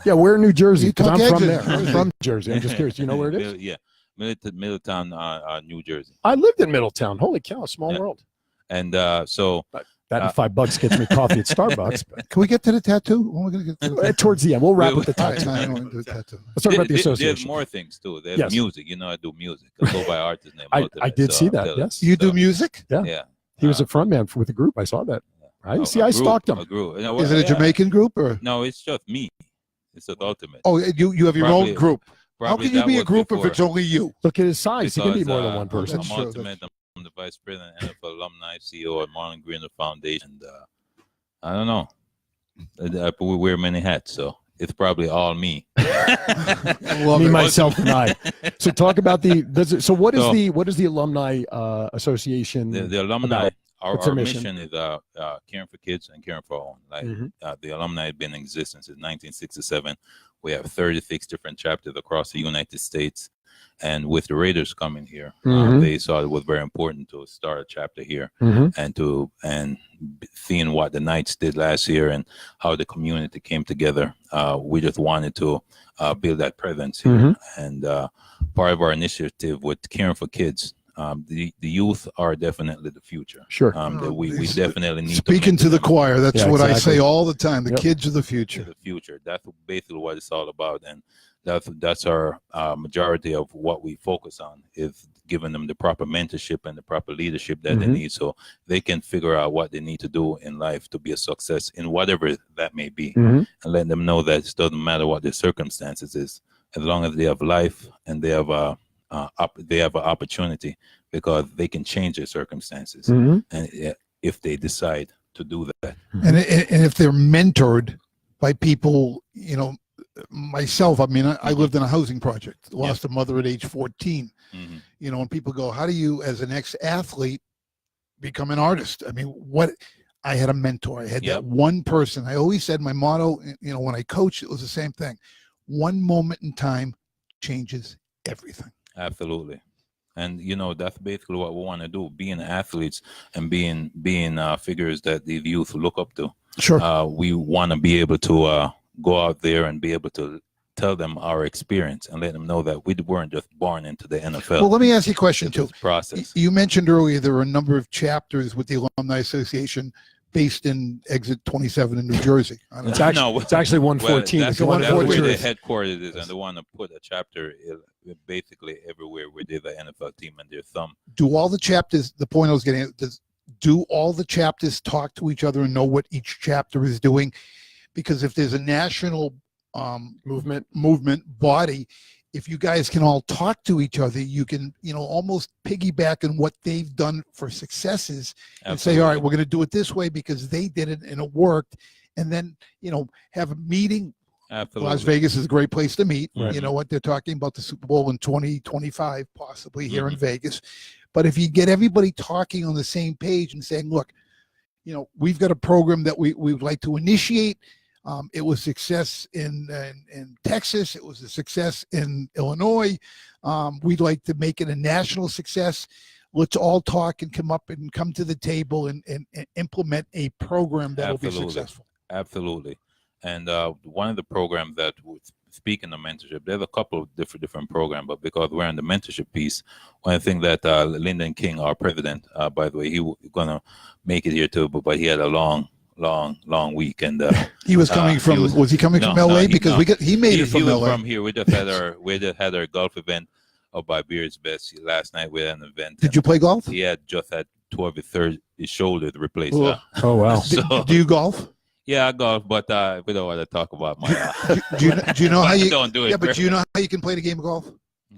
Yeah, we're in New Jersey You because I'm talk from exit. there. I'm from Jersey. I'm just curious. You know where it is? Yeah, Middletown, New Jersey. I lived in Middletown. Holy cow, small Yeah. world. And so That and $5 gets me coffee at Starbucks. But Can we get to the tattoo? When are we going to get to the tattoo? towards the end, we'll wrap with the All right, tattoo. no, I don't want to do a tattoo. Let's talk about the there's association. more things too. There's Yes. music. You know, I do music. I go by artist name. I did see that. Phillips. Yes, You do So, music? Yeah. he was a front man with the group. I saw that. I A see. I group- stalked him. A group. No, Is it a yeah. Jamaican group or? No, it's just me. It's the ultimate. Oh, you have your Probably- own group. How Probably can you that be a was group before, if it's only you? Look at his size. He can be because, more than one person. that's I'm true. ultimate. I'm the vice president, NFL Alumni, CEO at Morlon Greenwood Foundation. And, I don't know. We wear many hats, so it's probably all me. Love Me, it. myself, and I. So talk about so what is So- the alumni association? The alumni, our What's their mission? mission is caring for kids and caring for our own. Like Mhm. the alumni have been in existence since 1967. We have 36 different chapters across the United States. And with the Raiders coming here, Mhm. they saw it was very important to start a chapter here Mhm. and seeing what the Knights did last year and how the community came together. We just wanted to build that presence here. Mhm. And part of our initiative with caring for kids, the youth are definitely the future. Sure. That we definitely need Speaking to the choir, that's Yeah, what I exactly. say all the time. The Yep. kids are the to future. the future. That's basically what it's all about, and that's our majority of what we focus on is giving them the proper mentorship and the proper leadership that they Mhm. need, so they can figure out what they need to do in life to be a success in whatever that may be, Mhm. and let them know that it doesn't matter what their circumstances is, as long as they have life and they have an opportunity, because they can change their circumstances, Mhm. and if they decide to do that. And if they're mentored by people, myself, I mean, I lived in a housing project, lost a mother at age 14, Mhm. and people go, how do you, as an ex-athlete, become an artist? I mean, I had a mentor. I had Yep. that one person. I always said my motto, when I coached, it was the same thing. One moment in time changes everything. Absolutely. And that's basically what we want to do, being athletes and being figures that the youth look up to. Sure. We want to be able to go out there and be able to tell them our experience and let them know that we weren't just born into the NFL. Well, let me ask you a question It too. was a process. You mentioned earlier there were a number of chapters with the Alumni Association based in Exit 27 in New Jersey. I don't It's know. actually, it's actually 114. Well, it's that's, the that's where 114. the headquarters is, and they want to put a chapter basically everywhere where there's an NFL team and their thumb. Do all the chapters, the point I was getting at, do all the chapters talk to each other and know what each chapter is doing? Because if there's a national movement body, if you guys can all talk to each other, you can, almost piggyback on what they've done for successes and say, all right, we're going to do it this way because they did it and it worked. And then, have a meeting. Absolutely. Las Vegas is a great place to meet. Right. You know what? They're talking about the Super Bowl in 2025, possibly here in Vegas. But if you get everybody talking on the same page and saying, look, we've got a program that we would like to initiate. It was success in Texas. It was a success in Illinois. We'd like to make it a national success. let's all talk and come to the table and implement a program that will be Absolutely. successful. Absolutely. And one of the programs that, speaking of mentorship, there's a couple of different programs, but because we're in the mentorship piece, one thing that Lyndon King, our president, by the way, he was going to make it here too, but he had a long week, and he was coming from. Was he coming from LA? Because he made it from he was LA. from here. We just had our golf event up by Beard's Best last night. We had an event. Did you play golf? He had just had 12 his shoulder replaced. Oh wow! So, do you golf? Yeah, I golf, but we don't want to talk about my. Do you know how you don't do it? Yeah, but do you know how you can play the game of golf?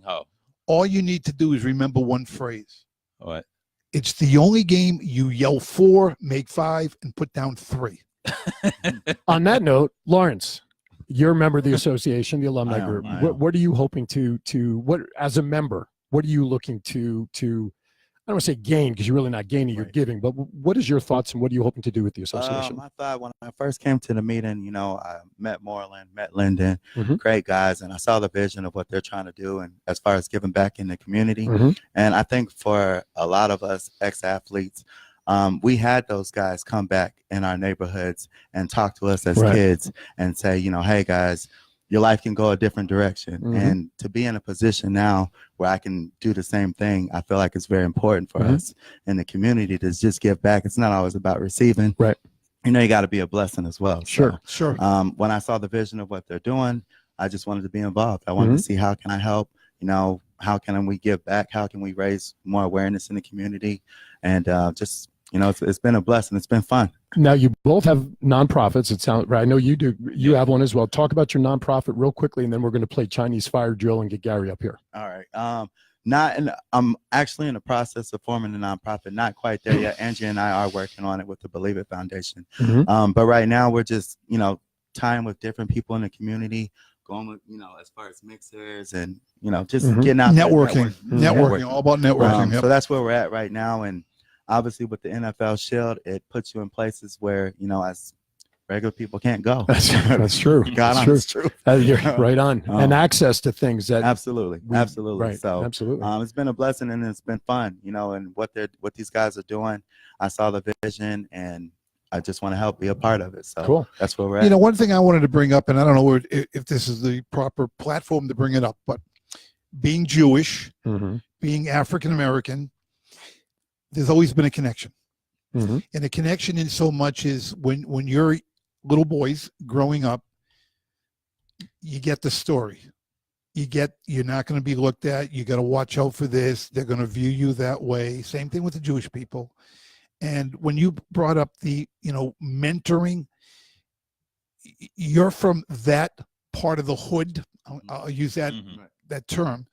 How? All you need to do is remember one phrase. What? It's the only game you yell 4, make 5, and put down 3. On that note, Lawrence, you're a member of the association, the alumni group. I am. What are you hoping to what as a member? What are you looking to? I don't want to say gain because you're really not gaining, you're giving. But what is your thoughts and what are you hoping to do with the association? I thought when I first came to the meeting, I met Morlon, met Lyndon, Mhm. great guys, and I saw the vision of what they're trying to do, and as far as giving back in the community. Mhm. And I think for a lot of us ex-athletes, we had those guys come back in our neighborhoods and talk to us as Right. kids and say, hey guys, your life can go a different direction. Mhm. And to be in a position now where I can do the same thing, I feel like it's very important for Mhm. us in the community to just give back. It's not always about receiving. Right. You got to be a blessing as well. Sure. Sure. When I saw the vision of what they're doing, I just wanted to be involved. I wanted Mhm. to see how can I help, how can we give back? How can we raise more awareness in the community? And it's been a blessing. It's been fun. Now you both have nonprofits. It sounds right. I know you do. You have one as well. Talk about your nonprofit real quickly, and then we're going to play Chinese fire drill and get Gary up here. All right. I'm actually in the process of forming a nonprofit. Not quite there yet. Angie and I are working on it with the Believe It Foundation. Mhm. But right now we're just, tying with different people in the community, going with, as far as mixers and, just Mhm. getting out there, Networking, all about networking. Yep. So that's where we're at right now. And obviously with the NFL Shield, it puts you in places where, as regular people can't go. That's true. God That's honest true. truth. You're right on. And access to things that Absolutely. right. So Absolutely. it's been a blessing and it's been fun, and what these guys are doing. I saw the vision and I just want to help be a part of it. So Cool. that's where we're at. One thing I wanted to bring up, and I don't know if this is the proper platform to bring it up, but being Jewish, Mhm. being African American, there's always been a connection. Mhm. And the connection in so much is when you're little boys growing up, you get the story. You're not going to be looked at. You got to watch out for this. They're going to view you that way. Same thing with the Jewish people. And when you brought up the, mentoring, you're from that part of the hood. I'll use that term.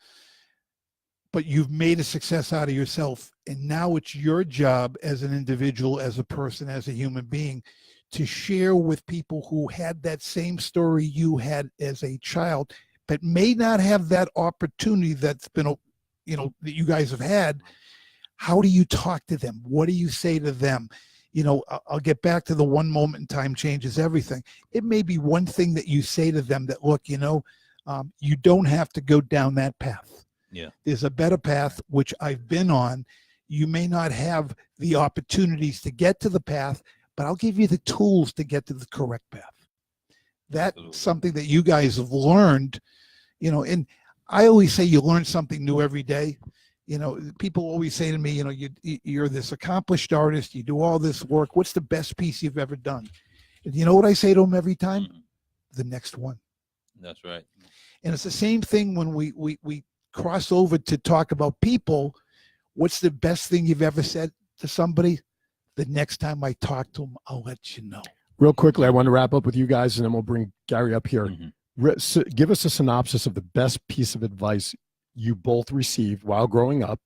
But you've made a success out of yourself. And now it's your job as an individual, as a person, as a human being, to share with people who had that same story you had as a child, but may not have that opportunity that's been, that you guys have had. How do you talk to them? What do you say to them? I'll get back to the one moment in time changes everything. It may be one thing that you say to them that, look, you don't have to go down that path. Yeah. There's a better path, which I've been on. You may not have the opportunities to get to the path, but I'll give you the tools to get to the correct path. That's Absolutely. Something that you guys have learned, and I always say you learn something new every day. People always say to me, you're this accomplished artist, you do all this work. What's the best piece you've ever done? And you know what I say to them every time? Mhm. The next one. That's right. And it's the same thing when we cross over to talk about people. What's the best thing you've ever said to somebody? The next time I talk to them, I'll let you know. Real quickly, I want to wrap up with you guys, and then we'll bring Gary up here. Mhm. Give us a synopsis of the best piece of advice you both received while growing up,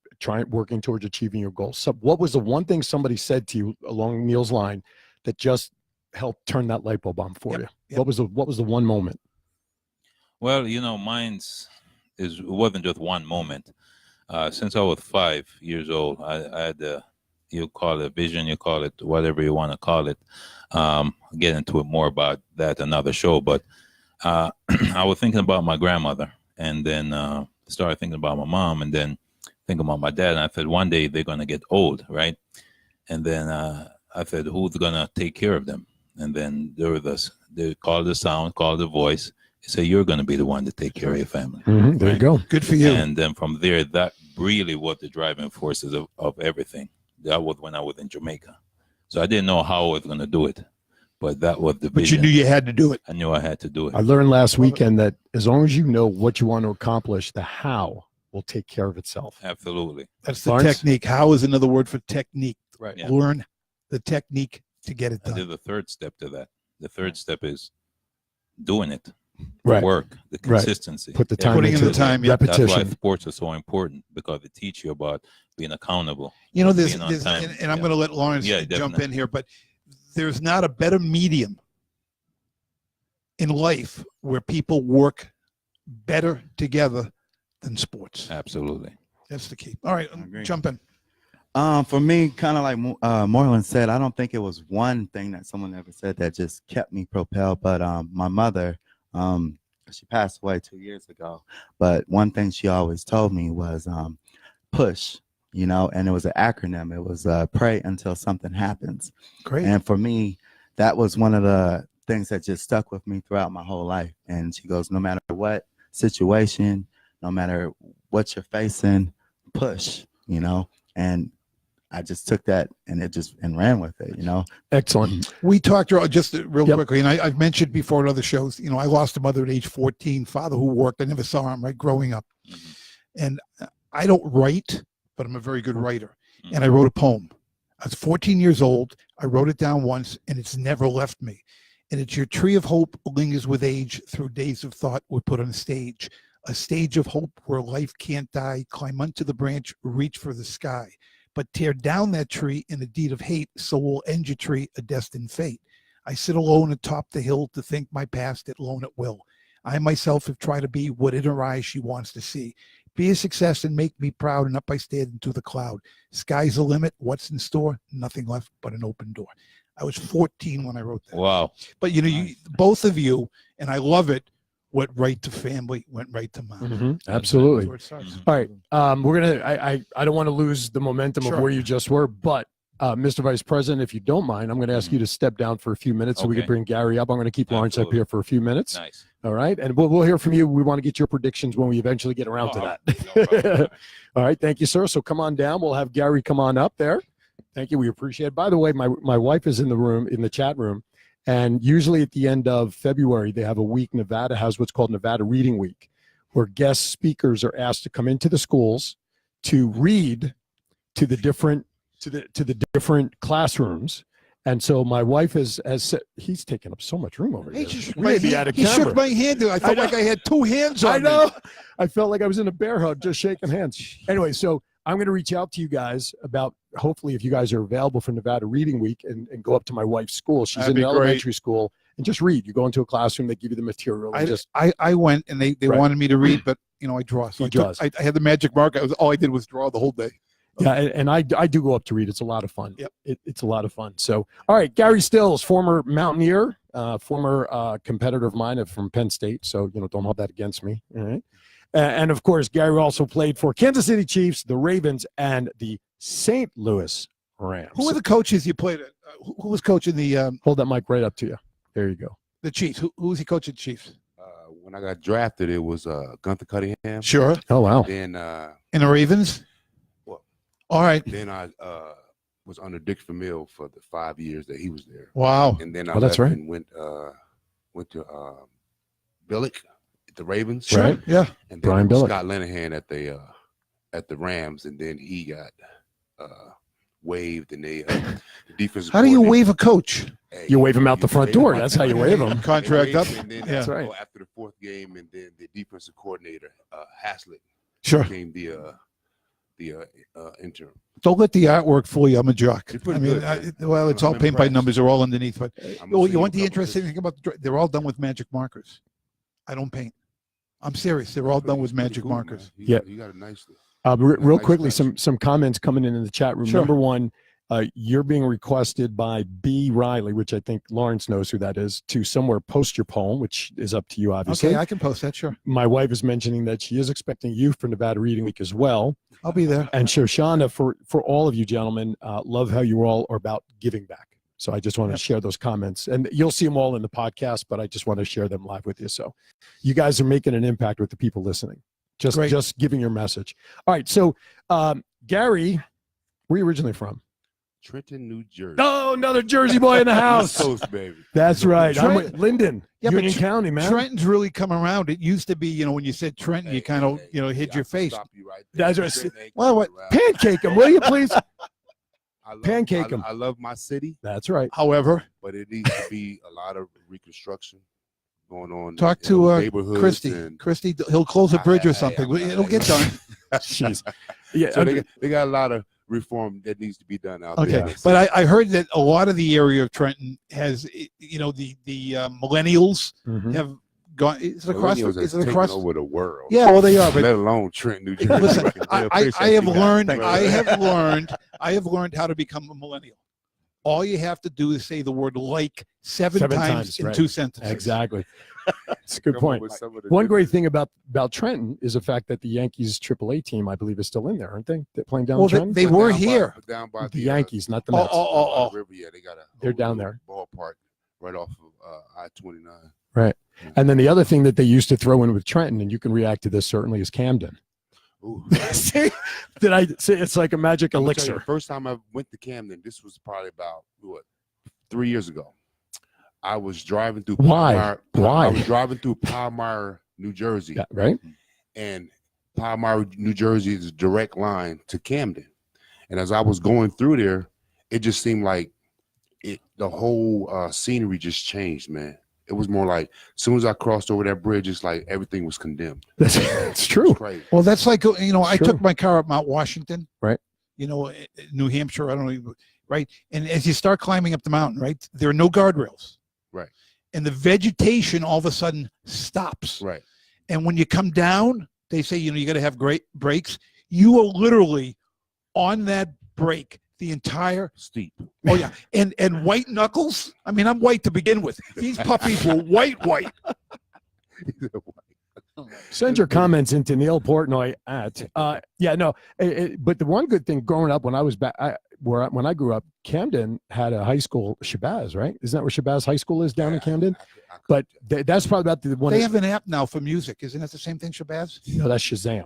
working towards achieving your goals. So what was the one thing somebody said to you along Neal's line that just helped turn that light bulb on for you? Yep. What was the one moment? Well, mine's it wasn't just one moment. Since I was 5 years old, I had you call it vision, you call it whatever you want to call it. Get into it more about that another show, but I was thinking about my grandmother, and then started thinking about my mom, and then think about my dad, and I said, one day they're going to get old, right? And then I said, who's going to take care of them? And then they called the sound, called the voice. They said, you're going to be the one to take care of your family. Mm-hmm. There you go. Good for you. And then from there, that really was the driving forces of everything. That was when I was in Jamaica. So I didn't know how I was going to do it, but that was the vision. But you knew you had to do it. I knew I had to do it. I learned last weekend that as long as you know what you want to accomplish, the how will take care of itself. Absolutely. That's the Lawrence? technique. How is another word for technique. Right. Yeah. Learn the technique to get it I done. did the third step to that. The third step is doing it. Right. Work, the Right. consistency. Put the time Putting in into the it. time, yeah. That's why Repetition. sports are so important, because they teach you about being accountable. You know, there's being on time. and I'm going to let Lawrence Yeah, jump definitely. in here, but there's not a better medium in life where people work better together than sports. Absolutely. That's the key. All right, I agree. jump in. For me, kind of like Morlon said, I don't think it was one thing that someone ever said that just kept me propelled. But my mother, she passed away 2 years ago. But one thing she always told me was push, and it was an acronym. It was pray until something happens. Great. And for me, that was one of the things that just stuck with me throughout my whole life. And she goes, no matter what situation, no matter what you're facing, push, and I just took that and ran with it, Excellent. We talked just real Yep. quickly, and I've mentioned before in other shows, I lost a mother at age 14, father who worked. I never saw him, right, growing up. And I don't write, but I'm a very good writer. And I wrote a poem. I was 14 years old. I wrote it down once, and it's never left me. And it's your tree of hope lingers with age through days of thought were put on a stage of hope where life can't die. Climb unto the branch, reach for the sky. But tear down that tree in a deed of hate, so will end your tree a destined fate. I sit alone atop the hill to think my past at lone at will. I myself have tried to be what in her eyes she wants to see. Be a success and make me proud, and up I stared into the cloud. Sky's the limit, what's in store? Nothing left but an open door. I was 14 when I wrote that. Wow. But you both of you, and I love it, went right to family, went right to mom. Mm-hmm. Absolutely. That's where it starts. All right. We're going to, I don't want to lose the momentum Sure. of where you just were, but Mr. Vice President, if you don't mind, I'm going to ask you to step down for a few minutes so we can Okay. bring Gary up. I'm going to keep Lawrence up Absolutely. here for a few minutes. Nice. All right. And we'll hear from you. We want to get your predictions when we eventually get around to No that. problem. All right. Thank you, sir. So come on down. We'll have Gary come on up there. Thank you. We appreciate it. By the way, my wife is in the room, in the chat room. And usually at the end of February, they have a week. Nevada has what's called Nevada Reading Week, where guest speakers are asked to come into the schools to read to the different classrooms. And so my wife has said, he's taking up so much room over He here. just shook We my may be hand. out of He camera. shook my hand. I felt know. like I had two hands on I me. know. I felt like I was in a bear hug, just shaking hands. Anyway, so I'm going to reach out to you guys about, hopefully, if you guys are available for Nevada Reading Week, and go up to my wife's school. She's That'd in be elementary school, and just read. You go into a classroom, they give you the material. And I went, and they Right. wanted me to read, but I draw. So He draws. I had the magic marker. All I did was draw the whole day. Yeah, and I do go up to read. It's a lot of fun. Yep. It's a lot of fun. So, all right, Gary Stills, former Mountaineer, former competitor of mine from Penn State. So, don't hold that against me. All right. And of course, Gary also played for Kansas City Chiefs, the Ravens, and the St. Louis Rams. Who were the coaches you played at? Who was coaching the Hold that mic right up to you. There you go. Chiefs? Who was he coaching the Chiefs? When I got drafted, it was Gunther Cunningham. Sure. Oh, wow. Then, And the Ravens? Well- All right. then I was under Dick Vermeil for the 5 years that he was there, Wow. and then I Oh, that's left right. and went to Billick at the Ravens. Sure. Right. Yeah. And then Brian it was Billick. Scott Linehan at the Rams, and then he got waived, and they the defensive. How do you coordinator- wave a coach? Hey, You wave him out the front wave him door. out That's the how you front wave door. him. Contract They up. waved him, and then That's right. after the fourth game, and then the defensive coordinator Haslett Sure. became the interim. Don't let the artwork fool you. I'm a jock. You're pretty I mean, good, man. it's all I'm paint by impressed. numbers. They're all underneath. But I'm well, gonna you want see the a couple interesting thing about they're all done with magic markers. I don't paint. I'm serious. They're all done with Pretty magic cool, man. markers. You Yeah. got, you got a nice. Real Nice quickly, touch. some comments coming in the chat room. Sure. Number one, You're being requested by B. Riley, which I think Lawrence knows who that is, to somewhere post your poem, which is up to you, obviously. Okay, I can post that, sure. My wife is mentioning that she is expecting you for Nevada Reading Week as well. I'll be there. And Shoshana, for all of you gentlemen, love how you all are about giving back. So I just want to share those comments. And you'll see them all in the podcast, but I just want to share them live with you. So you guys are making an impact with the people listening. Just giving your message. All right, so Gary, where are you originally from? Trenton, New Jersey. Oh, another Jersey boy in the house. East Coast, baby. That's right. I'm Trent- with Linden, Yeah, Union but County, man. Trenton's really come around. It used to be, when you said Trenton, you kind of, hid your face. Stop you right there. That's right. Well, what? Pancake him, will you, please? Pancake him. I love my city, That's right. However, but it needs to be a lot of reconstruction going on. talk in to those neighborhoods Christie. and- Christie, he'll close a bridge or something. I- It'll get done. Jeez. Yeah. So they got a lot of reform that needs to be done out Okay, there. but I heard that a lot of the area of Trenton has, the millennials Mhm. have gone. Is it across? Millennials Is has it across? taken over the world. Yeah, well, they are. But Let alone Trenton, New Jersey. listen, I have learned. Thank you. I have learned how to become a millennial. All you have to do is say the word "like" seven times in right. 2 sentences. Exactly. That's a good Come up point. with some of the One different- great thing about Trenton is the fact that the Yankees AAA team, I believe, is still in there, aren't they? They're playing down Well, in Trenton? they But were down by- here. but down by The Yankees, not the Oh, Mets. oh. River, yeah, they got a They're whole down little there. ballpark right off of I-29. Right. And then the other thing that they used to throw in with Trenton, and you can react to this certainly, is Camden. Ooh. See, did I say it's like a magic I'm gonna tell you, elixir? the first time I went to Camden, this was probably about 3 years ago. I was driving through Why? Why? I was driving through Palmyra, New Jersey, Yeah, right? and Palmyra, New Jersey is a direct line to Camden. And as I was going through there, it just seemed like the whole scenery just changed, man. It was more like as soon as I crossed over that bridge, it's like everything was condemned. It's true. It's crazy. Well, that's like I Sure. took my car up Mount Washington. Right. New Hampshire. I don't know. Right. And as you start climbing up the mountain, right, there are no guardrails. Right. And the vegetation all of a sudden stops. Right. And when you come down, they say, you got to have great brakes. You are literally on that brake the entire. Steep. Oh, yeah. And white knuckles. I mean, I'm white to begin with. These puppies were white. Send your comments into Neal Portnoy at but the one good thing growing up when I was back when I grew up, Camden had a high school, Shabazz, right? Isn't that where Shabazz High School is down in Camden? But that's probably about the one. They have an app now for music. Isn't that the same thing, Shabazz? No, that's Shazam.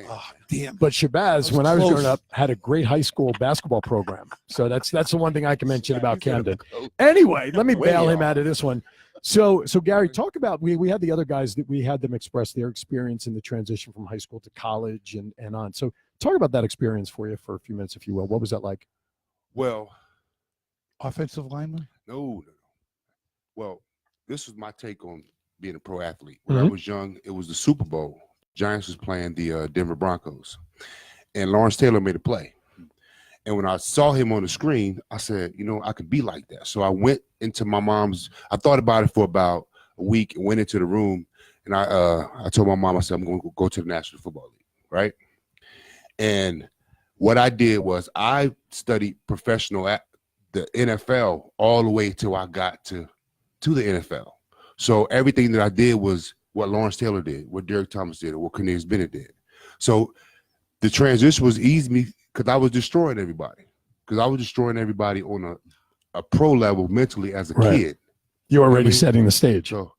Oh, damn. But Shabazz, I when I was close. growing up, had a great high school basketball program. So that's the one thing I can mention about Camden. Anyway, let me bail him out of this one. So Gary, talk about we had the other guys that we had them express their experience in the transition from high school to college and on. So talk about that experience for you for a few minutes, if you will. What was that like? Well, Offensive lineman? no. Well, this was my take on being a pro athlete. When I was young, it was the Super Bowl. Giants was playing the Denver Broncos, and Lawrence Taylor made a play. And when I saw him on the screen, I said, I could be like that. So I went into my mom's. I thought about it for about a week and went into the room, and I told my mom, I said, I'm going to go to the National Football League, right? And what I did was I studied professional at the NFL all the way till I got to the NFL. So everything that I did was what Lawrence Taylor did, what Derek Thomas did, or what Cornelius Bennett did. So the transition was easy because I was destroying everybody. Because I was destroying everybody on a pro level mentally as a kid. You're already setting the stage. So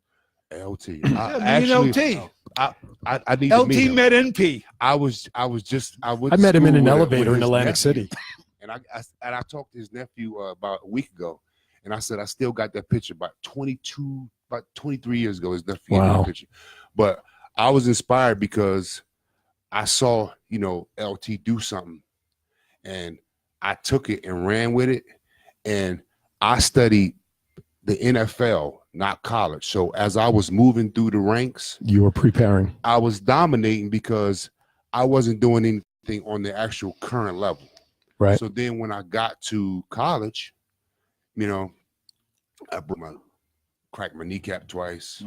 LT. LT. I need to LT meet him. met NP. I went I met him in an with elevator in his Atlantic nephew. City. And I talked to his nephew about a week ago, and I said I still got that picture about 23 years ago. His nephew gave me that picture, but I was inspired because I saw LT do something, and I took it and ran with it, and I studied the NFL, not college. So as I was moving through the ranks, you were preparing. I was dominating because I wasn't doing anything on the actual current level. Right. So then when I got to college, I cracked my kneecap twice,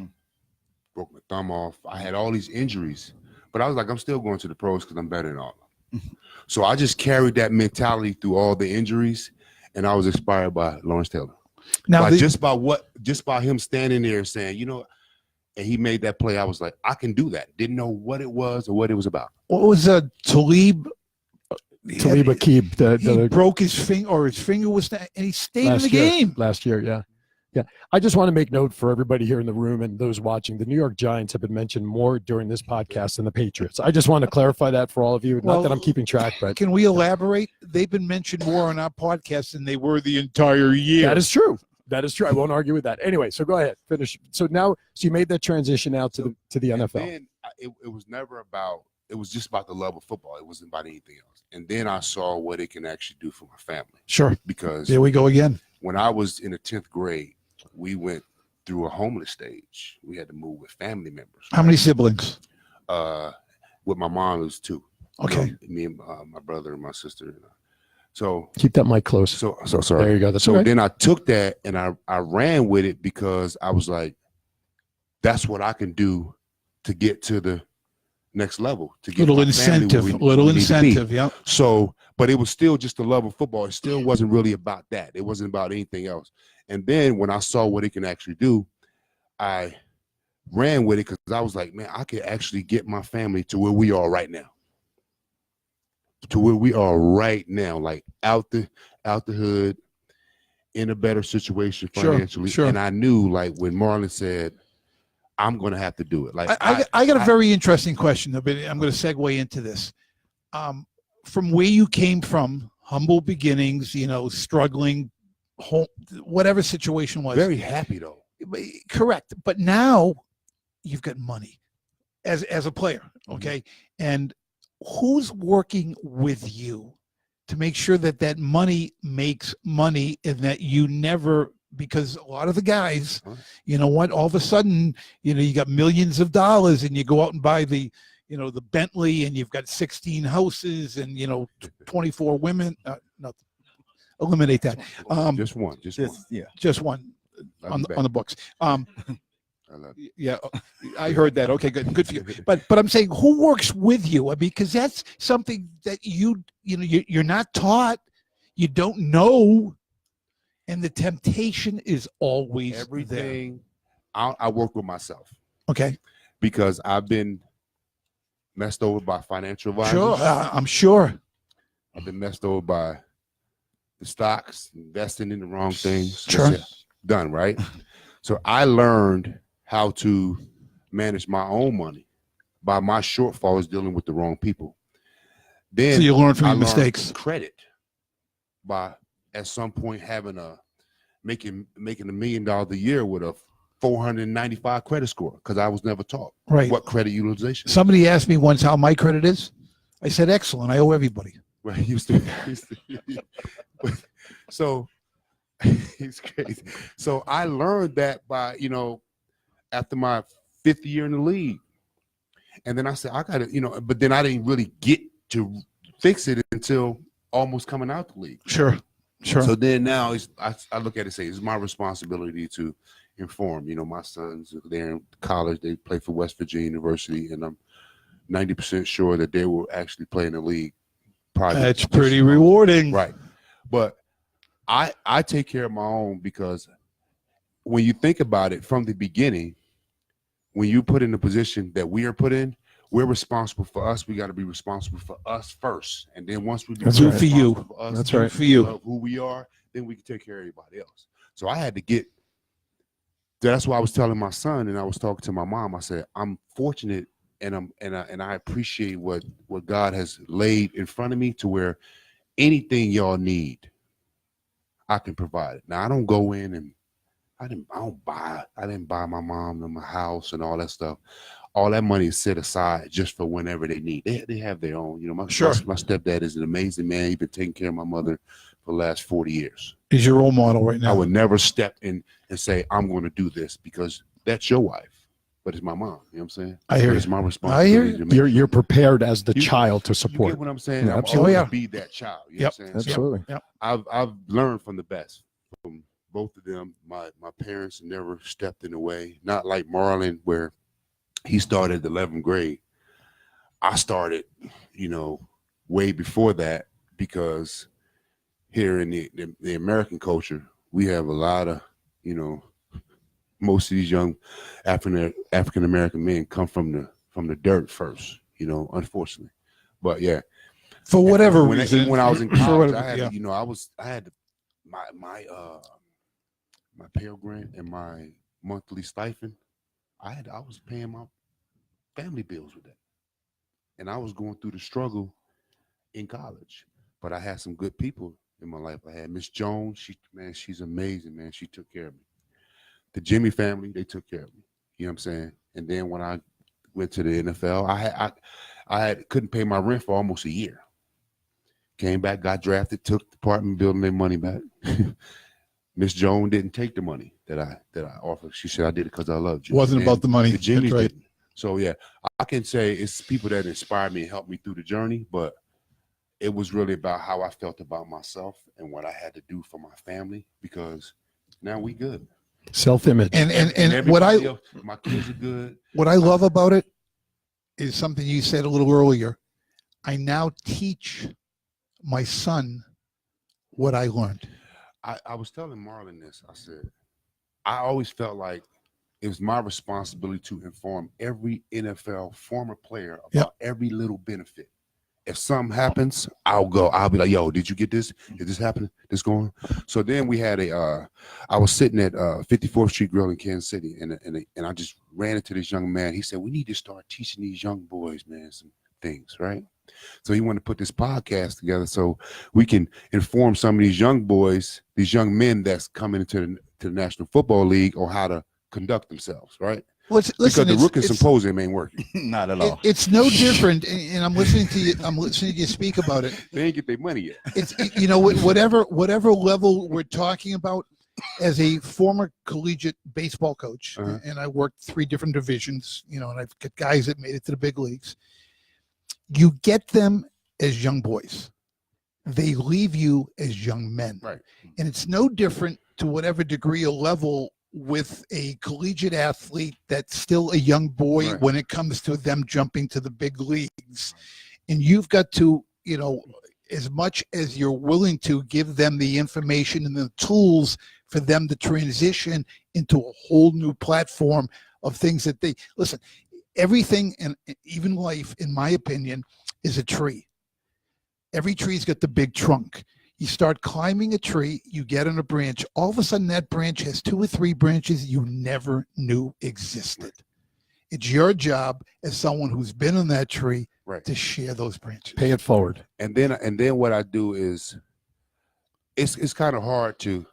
broke my thumb off. I had all these injuries, but I was like, I'm still going to the pros because I'm better than all of them. So I just carried that mentality through all the injuries, and I was inspired by Lawrence Taylor. Now, Just by him standing there saying, you know, and he made that play. I was like, I can do that. Didn't know what it was or what it was about. what was Talib? Talib Akib, He broke his finger, or his finger was, and he stayed in the game last year. Yeah. Yeah. I just want to make note for everybody here in the room and those watching, the New York Giants have been mentioned more during this podcast than the Patriots. I just want to clarify that for all of you. Not that I'm keeping track, but can we elaborate? They've been mentioned more on our podcast than they were the entire year. That is true. That is true. I won't argue with that. Anyway, so go ahead, finish. So you made that transition out to the NFL. Then it was never about. It was just about the love of football. It wasn't about anything else. And then I saw what it can actually do for my family. Sure. Because here we go again. When I was in the 10th grade, we went through a homeless stage. We had to move with family members. How many siblings? With my mom, it was 2. Okay. You know, me and my brother and my sister. So keep that mic close. So sorry. There you go. So then I took that and I ran with it because I was like, that's what I can do to get to the next level. To get little incentive. Yeah. So, but it was still just the love of football. It still wasn't really about that. It wasn't about anything else. And then when I saw what it can actually do, I ran with it because I was like, man, I could actually get my family to where we are right now. To where we are right now, like out the hood, in a better situation financially. Sure. And I knew, like, when Morlon said, I'm going to have to do it. Like I got a very interesting question. I'm going to segue into this. From where you came from, humble beginnings, you know, struggling, home, whatever situation was. Very happy though. Correct. But now you've got money as a player. Okay. And who's working with you to make sure that money makes money and that you never, because a lot of the guys, you know what, all of a sudden, you know, you got millions of dollars and you go out and buy the, you know, the Bentley and you've got 16 houses and, you know, 24 women. No, eliminate that. Just one. Yeah. Just one on the books. I love you. Yeah, I heard that. Okay, good for you. But I'm saying, who works with you? I mean, because that's something that you're not taught, you don't know, and the temptation is always everything. I work with myself. Okay, because I've been messed over by financial advisors. Sure, I'm sure. I've been messed over by the stocks, investing in the wrong things. Sure, done right. So I learned how to manage my own money by my shortfalls dealing with the wrong people. Then so you learn from your mistakes. Credit by at some point having making $1 million a year with a 495 credit score because I was never taught what credit utilization. Somebody asked me once how my credit is. I said excellent. I owe everybody. Right, used to. So he's crazy. So I learned that by, you know, after my 5th year in the league. And then I said, I got to, you know, but then I didn't really get to fix it until almost coming out the league. Sure. So then now I look at it and say, it's my responsibility to inform. You know, my sons are there in college. They play for West Virginia University, and I'm 90% sure that they will actually play in the league. That's pretty rewarding. Right. But I take care of my own because when you think about it from the beginning, when you put in the position that we are put in, we're responsible for us. We got to be responsible for us first. And then once we do for you. For us, that's right. For you. Of who we are, then we can take care of everybody else. So I had to get, that's why I was telling my son and I was talking to my mom. I said, I'm fortunate and I appreciate what God has laid in front of me to where anything y'all need, I can provide it. Now I don't go in and I didn't buy my mom and my house and all that stuff. All that money is set aside just for whenever they need. They have their own. You know, my stepdad is an amazing man. He's been taking care of my mother for the last 40 years. He's your role model right now. I would never step in and say, I'm going to do this because that's your wife. But it's my mom. You know what I'm saying? I hear it's my responsibility. I hear you. You're prepared as the child to support. You get what I'm saying? Yeah, I'm always be that child. You know what I'm saying? Absolutely. Yep. I've learned from the best. From both of them. My parents never stepped in the way. Not like Morlon, where he started the 11th grade. I started, you know, way before that because here in the American culture, we have a lot of, most of these young African American men come from the dirt first, unfortunately. But yeah, For whatever when reason. when I was in college, I had, yeah. I had my Pell Grant and my monthly stipend. I was paying my family bills with that, and I was going through the struggle in college. But I had some good people in my life. I had Miss Jones. She's amazing, man. She took care of me. The Jimmy family, they took care of me. You know what I'm saying? And then when I went to the NFL, I couldn't pay my rent for almost a year. Came back, got drafted, took the apartment building their money back. Miss Jones didn't take the money that I offered. She said I did it because I loved you. Wasn't about the money. The Jimmy That's right. didn't. So yeah, I can say it's people that inspired me and helped me through the journey, but it was really about how I felt about myself and what I had to do for my family, because now we good. Self-image. And everybody else, my kids are good. What I love about it is something you said a little earlier. I now teach my son what I learned. I was telling Morlon this. I said, I always felt like it was my responsibility to inform every NFL former player about every little benefit. If something happens, I'll be like, yo, did you get this? Is this happening? This going on? So then we had I was sitting at 54th Street Grill in Kansas City, and I just ran into this young man. He said, we need to start teaching these young boys, man, some things, right? So he wanted to put this podcast together so we can inform some of these young boys, these young men that's coming into the National Football League on how to conduct themselves, right? Well, because the Rookie Symposium ain't working. Not at all. It's no different, and I'm listening to you. I'm listening to you speak about it. They ain't get their money yet. It's whatever level we're talking about. As a former collegiate baseball coach, and I worked 3 different divisions, and I've got guys that made it to the big leagues. You get them as young boys. They leave you as young men. Right. And it's no different to whatever degree or level with a collegiate athlete that's still a young boy when it comes to them jumping to the big leagues. And you've got to, as much as you're willing to, give them the information and the tools for them to transition into a whole new platform of things that they listen. Everything, and even life, in my opinion, is a tree. Every tree's got the big trunk. You start climbing a tree, you get on a branch. All of a sudden, that branch has 2 or 3 branches you never knew existed. It's your job as someone who's been on that tree to share those branches. Pay it forward. And then what I do is, it's kind of hard to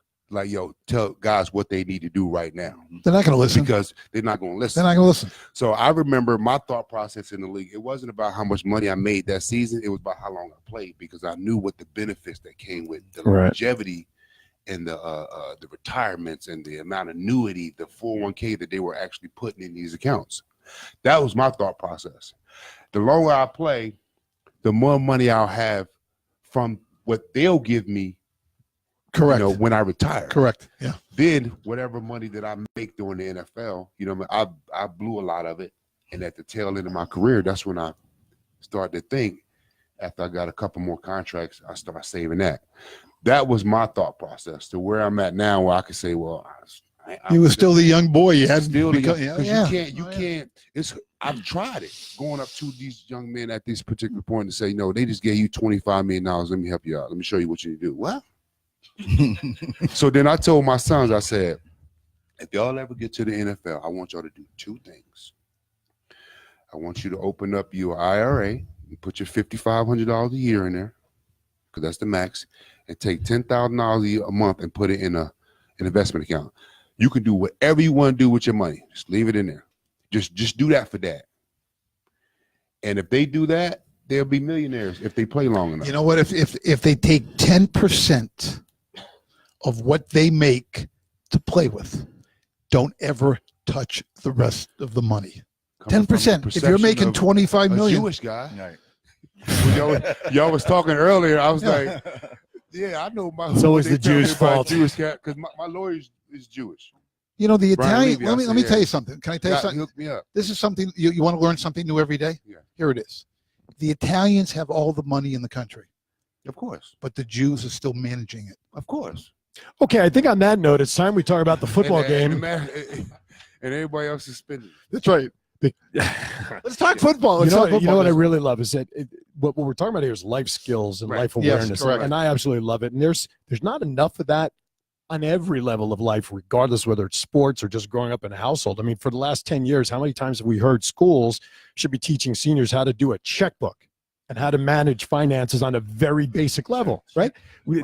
tell guys what they need to do right now. They're not going to listen. Because they're not going to listen. They're not going to listen. So I remember my thought process in the league. It wasn't about how much money I made that season. It was about how long I played, because I knew what the benefits that came with the longevity and the retirements and the amount of annuity, the 401k that they were actually putting in these accounts. That was my thought process. The longer I play, the more money I'll have from what they'll give me. Correct. When I retire. Correct. Yeah. Then whatever money that I make during the NFL, I blew a lot of it. And at the tail end of my career, that's when I started to think, after I got a couple more contracts, I started saving that. That was my thought process to where I'm at now, where I could say, well, you were still the young boy. You hadn't still become, you can't. I've tried it, going up to these young men at this particular point to say, no, they just gave you $25 million. Let me help you out. Let me show you what you need to do. What? So then I told my sons, I said, if y'all ever get to the NFL, I want y'all to do 2 things. I want you to open up your IRA and put your $5,500 a year in there, because that's the max, and take $10,000 a month and put it in an investment account. You can do whatever you want to do with your money. Just leave it in there. Just do that for Dad. And if they do that, they'll be millionaires if they play long enough. You know what? If they take 10% of what they make to play with, don't ever touch the rest of the money. 10%. If you're making 25 million, Jewish guy. Right. Y'all was talking earlier. I was like, yeah, I know my. It's always the Jewish fault. Jewish guy, because my lawyer is Jewish. The Italian. Levy, let me tell you something. Can I tell you something? Hook me up. This is something you want to learn something new every day. Yeah. Here it is. The Italians have all the money in the country. Of course. but the Jews are still managing it. Of course. Okay, I think on that note, it's time we talk about the football game. And everybody else is spending. That's right. Let's talk football. You Let's talk know football. what I really love is that what we're talking about here is life skills and Right. life Yes, awareness, correct. and I absolutely love it. And there's not enough of that on every level of life, regardless whether it's sports or just growing up in a household. I mean, for the last 10 years, how many times have we heard schools should be teaching seniors how to do a checkbook and how to manage finances on a very basic level, right?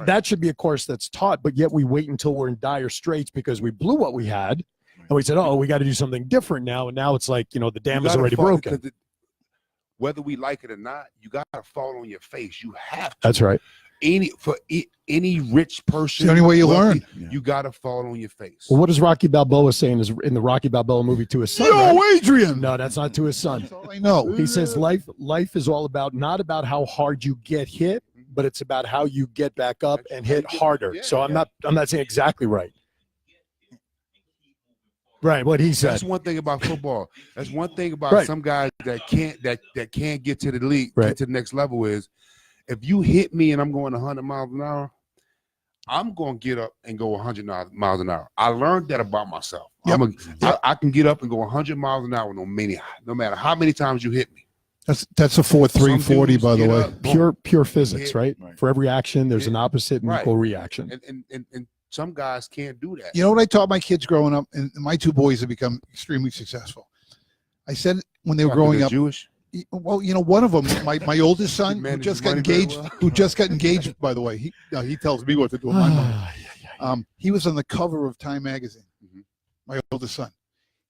That should be a course that's taught, but yet we wait until we're in dire straits because we blew what we had. And we said, oh, we got to do something different now. And now it's like, the dam is already broken. Whether we like it or not, you got to fall on your face. You have to. That's right. Any rich person, the only way you learn. You got to fall on your face. Well, what does Rocky Balboa say in the Rocky Balboa movie to his son? Yo, right? Adrian. No, that's not to his son. That's all I know. He says life is all about not about how hard you get hit, but it's about how you get back up and hit harder. Yeah, so I'm not saying exactly right. Right, what he said. That's one thing about football. That's one thing about some guys that can't get to the league, get to the next level is if you hit me and I'm going 100 miles an hour, I'm going to get up and go 100 miles an hour. I learned that about myself. Yep. I can get up and go 100 miles an hour no matter how many times you hit me. That's a 4.340, by the way. Pure physics, right? For every action, there's an opposite and equal reaction. And some guys can't do that. You know what I taught my kids growing up, and my two boys have become extremely successful. I said when they were growing up, Jewish. well, one of them, my oldest son, who just got engaged, by the way, he tells me what to do with my money. He was on the cover of Time magazine. My oldest son,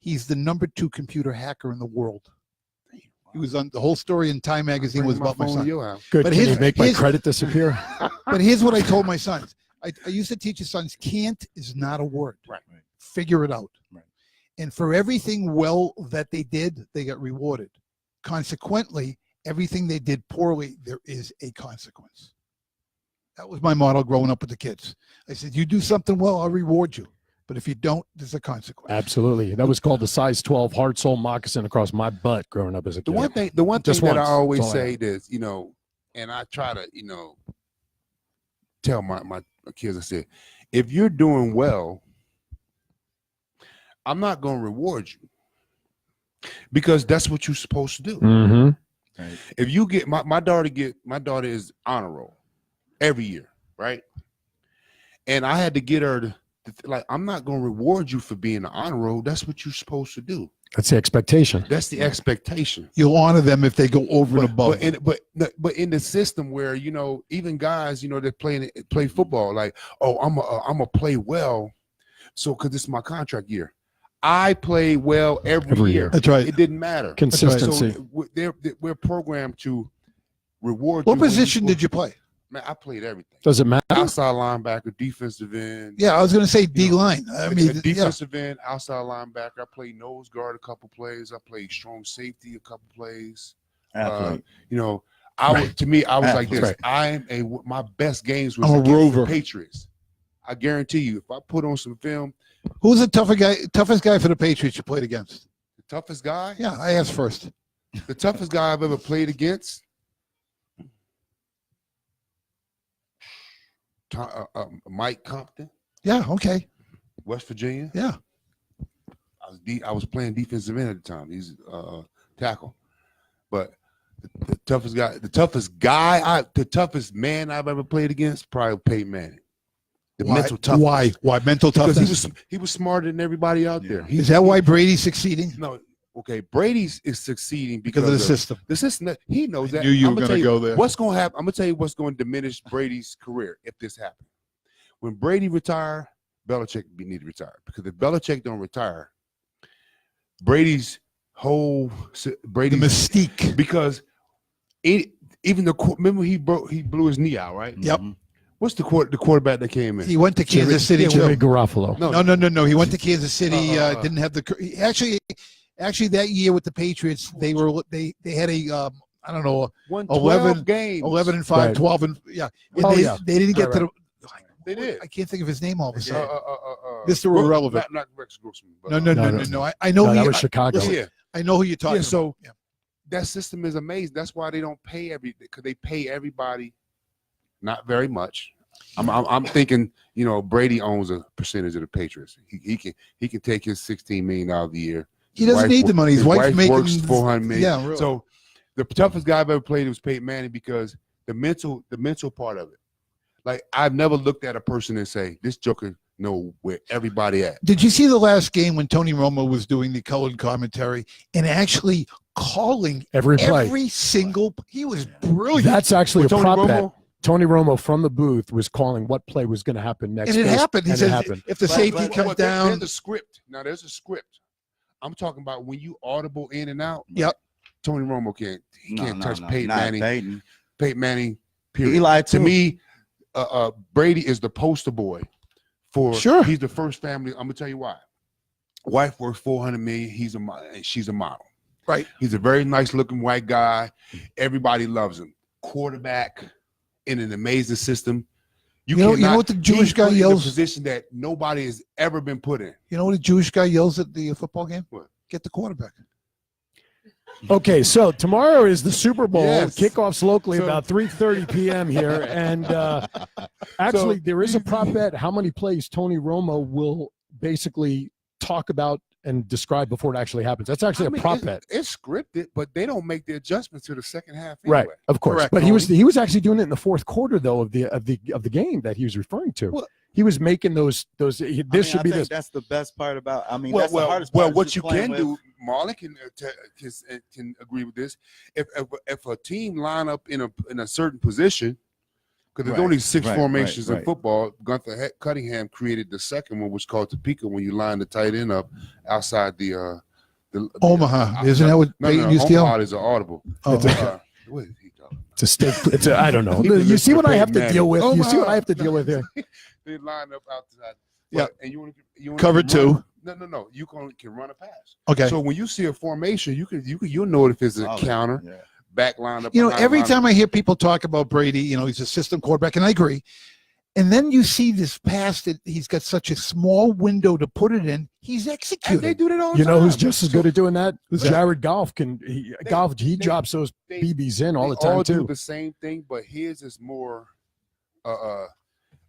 he's the #2 computer hacker in the world. He was on the whole story in Time magazine was about my son. Good. But Can you make my credit disappear? But here's what I told my sons. I used to teach his sons, can't is not a word. Right. Figure it out. Right. And for everything well that they did, they got rewarded. Consequently, everything they did poorly, there is a consequence. That was my motto growing up with the kids. I said, you do something well, I'll reward you. But if you don't, there's a consequence. Absolutely. That was called the size 12 heart soul moccasin across my butt growing up as a kid. The one thing that I always That's all I say is, and I try to, tell my kids, I said, if you're doing well, I'm not going to reward you because that's what you're supposed to do. Mm-hmm. Right. If you get my daughter is honor roll every year, right? And I had to get her to I'm not going to reward you for being an honor roll. That's what you're supposed to do. That's the expectation. That's the expectation. You'll honor them if they go over and above. But in the system where even guys that play football, like, oh, I'm a play well, so because this is my contract year. I play well every year. That's right. It didn't matter. Consistency. So we're programmed to reward. What position did you play? Man, I played everything. Does it matter? Outside linebacker, defensive end. Yeah, I was going to say D line. I mean, defensive end, outside linebacker. I played nose guard a couple plays. I played strong safety a couple plays. Right. I was like this. Right. My best games was against the Patriots. I guarantee you, if I put on some film. Who's the toughest guy for the Patriots you played against? The toughest guy? Yeah, I asked first. The toughest guy I've ever played against. Mike Compton. Yeah, okay. West Virginia. Yeah. I was playing defensive end at the time. He's tackle. But the toughest man I've ever played against, probably Peyton Manning. Mental toughness. Why mental toughness? Because he was smarter than everybody out there. Is that why Brady's succeeding? No. Okay, Brady's is succeeding because of the system. The system, he knows that. Knew you were going to go there. What's going to happen? I'm going to tell you what's going to diminish Brady's career if this happens. When Brady retire, Belichick need to retire. Because if Belichick don't retire, the mystique. Because remember he blew his knee out, right? Yep. What's the quarterback that came in? He went to Kansas City. Jimmy Garoppolo. No. He went to Kansas City. Didn't have the actually that year with the Patriots. They had a I don't know 11 games, 11-5, right. 12 and yeah. They didn't get to the. They did. I can't think of his name all of a sudden. Mr. Irrelevant. Not Rex Grossman. No. I know that was Chicago. Yeah. I know who you're talking about. So that system is amazing. That's why they don't pay because they pay everybody not very much. I'm thinking, you know, Brady owns a percentage of the Patriots. He can take his $16 million a year. He doesn't need the money. His wife's making works $400 million. Yeah, really. So the toughest guy I've ever played was Peyton Manning because the mental part of it. Like I've never looked at a person and say, this joker know where everybody at. Did you see the last game when Tony Romo was doing the colored commentary and actually calling Every play. every single? He was brilliant. That's actually With a Tony prop Romo? bet. Tony Romo from the booth was calling what play was going to happen next. and it happened. He and said, it happened. if the safety comes down, There's a script. Now there's a script. I'm talking about when you audible in and out. Yep. Tony Romo can't touch Peyton not Manning. Peyton. Peyton Manning. Period. Eli To too. me, Brady is the poster boy for. Sure. He's the first family. I'm gonna tell you why. Wife works $400 million. And she's a model. right? He's a very nice looking white guy. Everybody loves him. Quarterback in an amazing system. You know what the Jewish he's guy put in a yells? position that nobody has ever been put in. You know what a Jewish guy yells at the football game? What? Get the quarterback. Okay, so tomorrow is the Super Bowl. Yes. Kickoffs locally So- about 3:30 p.m. here, and actually So- there is a prop bet how many plays Tony Romo will basically talk about and describe before it actually happens. That's actually I mean, a prop it- bet, It's scripted, but they don't make the adjustments to the second half anyway. right? Of course, Correct, but he was actually doing it in the fourth quarter though of the game that he was referring to. Well- he was making those. This I should be think this. That's the best part about. I mean, Well, that's the hardest part. is what just you playing can with- do, Marlon can agree with this. If a team line up in a certain position, because there's Right, only six right, formations right. in football. Gunther Cunningham created the second one, which is called Topeka, when you line the tight end up outside the Omaha. Isn't that what Peyton used to yell? Omaha is an audible. Oh, What is he talking about? It's a stake. It's a, I don't know. He was You see what I listening have to to Peyton deal with. Manning. You see what Omaha. I have to deal with here. They line up outside. Yeah. And you Cover two. No. You can run a pass. Okay. So when you see a formation, you'll know if it's a Oh, counter, yeah. back line up. You know, behind every line time I hear people talk about Brady, you know, he's a system quarterback, and I agree. And then you see this pass that he's got such a small window to put it in. He's and they executing. do that all the You time. know who's just as good at doing that? Who's that? Jared Goff can. He drops those they- BBs in all They the time all do too. the same thing, but his is more.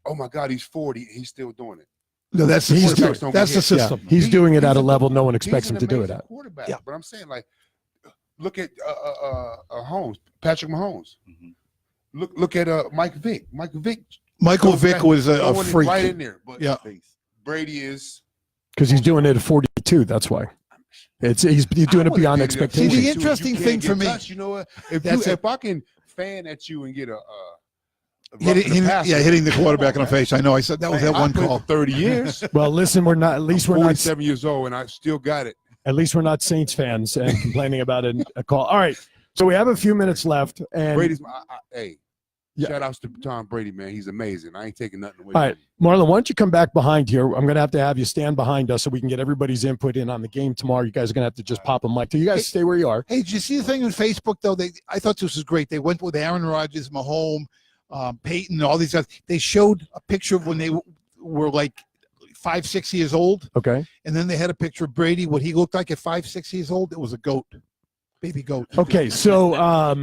Oh my God, he's 40. He's still doing it. No, that's the He's system. doing- don't That's the get hit. system. He's He- doing it he's at a a- level no one He's expects an him to do it amazing at. quarterback. Yeah. But I'm saying, like, look at Holmes, Patrick Mahomes. Mhm. Look at Mike Vick. Michael goes Vick back- was a throwing it freak. right in there. But Yeah. Brady is. Because he's doing it at 42. That's why. He's doing it beyond See, expectations. the interesting thing for me- you know what? That's If I can fan at you and get a Hitting the quarterback in the face. I know. I said that was that one I played call. for 30 years. Well, listen, we're not. At least I'm we're not. 47 years old, and I still got it. At least we're not Saints fans and complaining about a call. All right. So we have a few minutes left, and Brady's hey. Yeah. Shout outs to Tom Brady, man. He's amazing. I ain't taking nothing away all right, from him. Marlon, why don't you come back behind here? I'm going to have you stand behind us so we can get everybody's input in on the game tomorrow. You guys are going to have to just pop a mic. You guys stay where you are. Hey, did you see the thing on Facebook though? I thought this was great. They went with Aaron Rodgers, Mahomes, Peyton, all these guys. They showed a picture of when they were like 5, 6 years old, Okay. and then they had a picture of Brady, what he looked like at 5, 6 years old. It was a goat, baby goat. Okay. So, all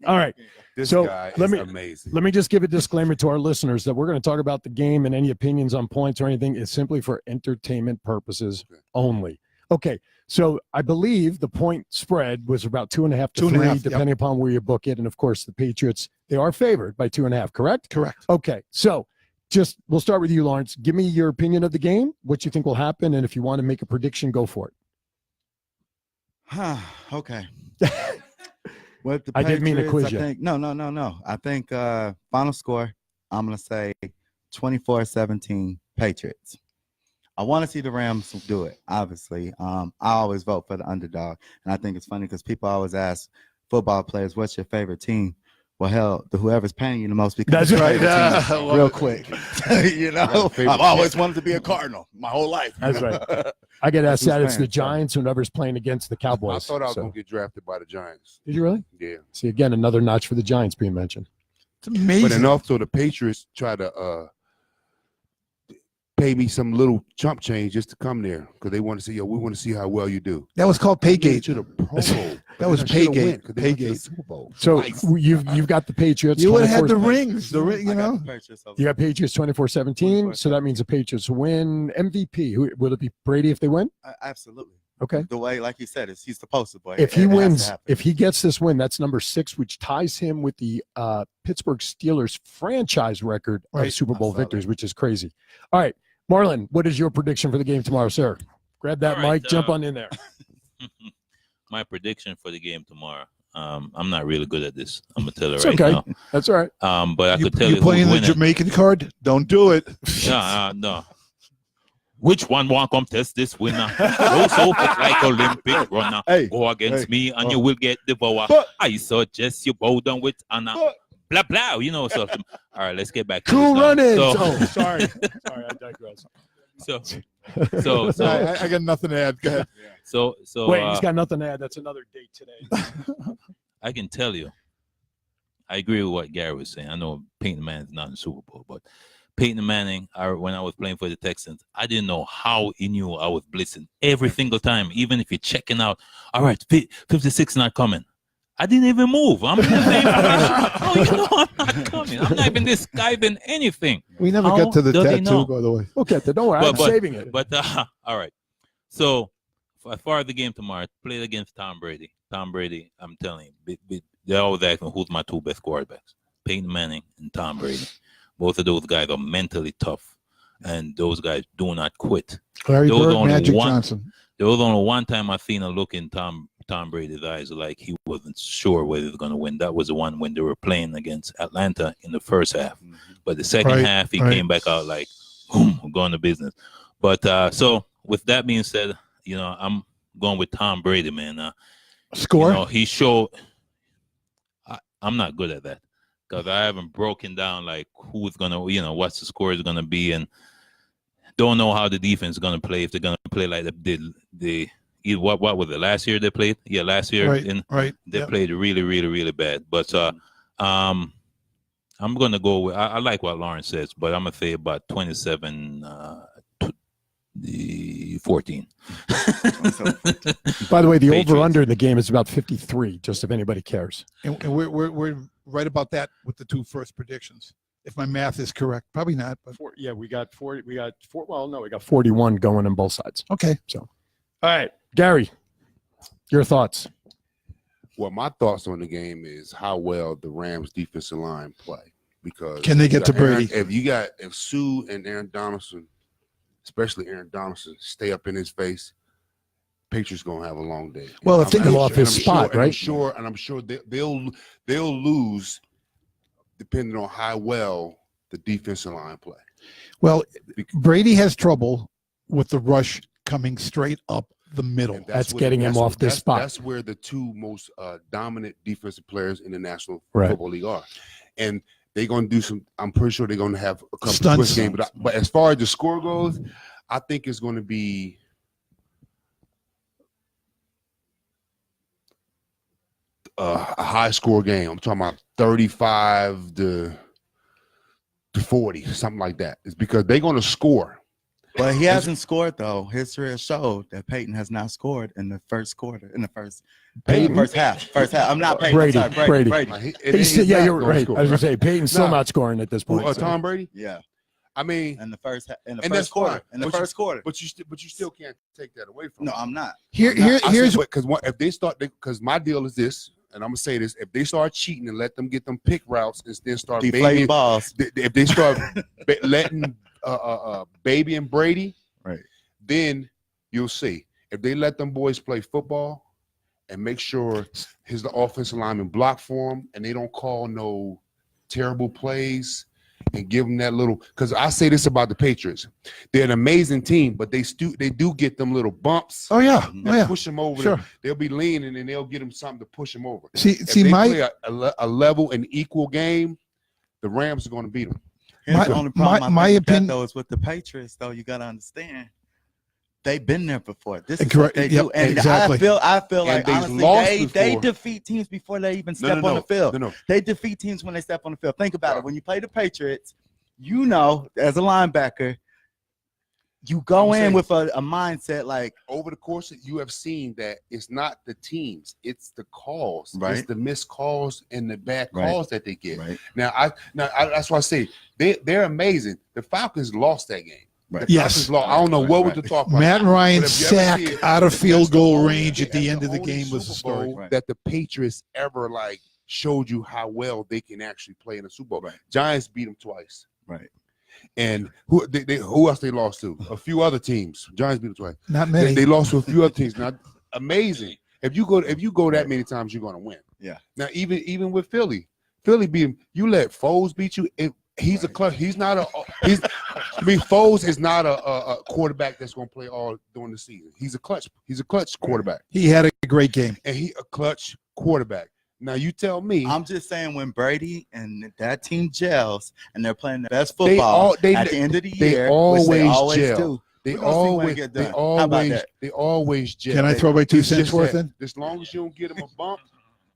right. This So, guy let is me- amazing. Let me just give a disclaimer to our listeners that we're going to talk about the game, and any opinions on points or anything is simply for entertainment purposes only. Okay. So I believe the point spread was about 2.5 to 3, 2.5, yep. depending upon where you book it. And of course, the Patriots, they are favored by 2.5, correct? Correct. Okay. So we'll start with you, Lawrence. Give me your opinion of the game, what you think will happen, and if you want to make a prediction, go for it. Okay. With the I didn't mean to Patriots, quiz you. I think, no. I think final score, I'm going to say 24-17 Patriots. I want to see the Rams do it, obviously. I always vote for the underdog. And I think it's funny because people always ask football players, what's your favorite team? Well, hell, whoever's paying you the most because That's it's your right. favorite team. I love Real it. quick. You got know, a favorite I've always wanted to be a Cardinal my whole life. That's right. I get asked Who's that. It's the paying, so. Giants, whoever's playing against the Cowboys. I thought I was So- going to get drafted by the Giants. Did you really? Yeah. See, again, another notch for the Giants being mentioned. It's amazing. But enough so the Patriots try to pay me some little chump change just to come there because they want to see, yo, we want to see how well you do. That was called Paygate. To the Pro Bowl. That was And I shoulda Paygate. went 'cause they went to the Paygate. Super Bowl. So Twice. you've got the Patriots. You would have had the 24 rings. The ring, you know. You got Patriots 24-17. So that means the Patriots win. MVP. Will it be Brady if they win? Absolutely. Okay. The way, like you said, he's the poster boy. If he It has to wins, happen. if he gets this win, that's number 6, which ties him with the Pittsburgh Steelers franchise record of Right. Super Bowl I saw victories, which is crazy. All right, Morlon, what is your prediction for the game tomorrow, sir? Grab that All right, mic, jump on in there. My prediction for the game tomorrow. I'm not really good at this. I'm gonna tell you It's right okay. now. That's all right. But I could tell You you playing who's the winning. Jamaican card? Don't do it. No. Which one won't contest this winner? Go so fit like Olympic runner. Hey, Go against hey, me and you will get devoured. But- I suggest you bow down with honor. Blah blah. You know something. All right, let's get back to Cool this now. running. So, Oh, sorry. Sorry, I digress. so I got nothing to add. Go ahead. Wait, he's got nothing to add. That's another date today. I can tell you, I agree with what Gary was saying. I know Peyton Manning's not in the Super Bowl, but Peyton Manning, when I was playing for the Texans, I didn't know how he knew I was blitzing every single time, even if you're checking out, all right, 56 not coming. I didn't even move. I'm just saying, oh, you know I'm not coming. I'm not even disguising anything. We never How got to the do they know? tattoo, by the way. Okay, don't worry. I'm saving it. But all right. So as far as the game tomorrow, played against Tom Brady. Tom Brady, I'm telling you, they're always asking who's my 2 best quarterbacks, Peyton Manning and Tom Brady. Both of those guys are mentally tough, and those guys do not quit. Larry There was Bird, only Magic one- Johnson. There was only one time I seen a look in Tom Brady's eyes like he wasn't sure whether he was going to win. That was the one when they were playing against Atlanta in the first half. But the second Right, half, he right. came back out like, boom, we're going to business. But so with that being said, I'm going with Tom Brady, man. Score? He showed. I'm not good at that because I haven't broken down like who's gonna, what's the score is gonna be, and don't know how the defense is gonna play. If they're gonna play like what was it last year they played? Yeah, last year, and Right. they Yep. played really, really, really bad. But I'm gonna go with. I like what Lawrence says, but I'm gonna say about 27-14. By the way, the Patriots. over-under in the game is about 53, just if anybody cares. And we're right about that with the 2 first predictions. If my math is correct, probably not, but We got 40. We got 4. Well, no, we got 41 going on both sides. okay. All right, Gary, your thoughts. Well, my thoughts on the game is how well the Rams defensive line play. Because Can they get to Aaron- Brady? if Sue and Aaron Donaldson, especially Aaron Donaldson, stay up in his face, Patriots gonna have a long day. Well, if I'm- they I'm go off his I'm spot, sure, right? I'm sure they'll lose depending on how well the defensive line play. Well, Brady has trouble with the rush coming straight up the middle. And That's where- getting him off this that's- spot. That's where the 2 most dominant defensive players in the National Right. Football League are, and they're going to do some. I'm pretty sure they're going to have a couple Stunts. twist games. But as far as the score goes, I think it's going to be a high score game. I'm talking about 35 to 40, something like that. It's because they're going to score. But he hasn't scored though. History has showed that Peyton has not scored in the first quarter, in the first half. First half. I'm not Peyton. Brady, I'm sorry, Brady. Like, Yeah, you're right. I was gonna say Peyton's still No. not scoring at this point. so- Tom Brady. Yeah, I mean, in the first And first that's quarter. fine. In the But you- first quarter. but you still can't take that away from No, them. I'm not. Here's because if they start, because my deal is this, and I'm gonna say this: if they start cheating and let them get them pick routes and then start Deflating babying, balls. if they start letting Baby and Brady, Right. then you'll see. If they let them boys play football and make sure the offensive lineman block for them, and they don't call no terrible plays and give them that little. Because I say this about the Patriots: they're an amazing team, but they do get them little bumps. oh yeah, That push them over. Sure. They'll be leaning and they'll get them something to push them over. See, If they my play a level and equal game, the Rams are going to beat them. Here's My- the only problem my I think with that, opinion- though, is with the Patriots, though, you got to understand. They've been there before. This is Correct. what they Yep, do. And exactly. I feel And like, they've honestly, lost they before. defeat teams before they even step on the field. No. They defeat teams when they step on the field. Think about it. When you play the Patriots, as a linebacker, you go I'm in saying- with a mindset like, over the course of, you have seen that it's not the teams, it's the calls, Right. it's the missed calls and the bad Right. calls that they get. right, Now, that's why I say they're amazing. The Falcons lost that game. Right. The Yes. Falcons lost. I don't know Right, what right. was the talk about. Matt But Ryan's if you ever sack see it, out of that's field the goal only- range at the that's end of the only game was a Super story. Bowl Right. that the Patriots ever like showed you how well they can actually play in a Super Bowl. Right. Giants beat them twice. right. And who else they lost to? A few other teams. Giants beat them twice. Not many. They lost to a few other teams. Now, amazing. If you go that many times, you're gonna win. Yeah. Now, even with Philly beat him. You let Foles beat you. He's a clutch. He's not a. Foles is not a quarterback that's gonna play all during the season. He's a clutch quarterback, He had a great game. and he a clutch quarterback. Now you tell me. I'm just saying when Brady and that team gels and they're playing the best They football all- they- at the end of the they year, always which they always gel. do. They We're gonna see when always, it get they done. How about always, that? they always gel. Can I throw my 2 It's cents just worth that, in? as long as you don't get them a bump,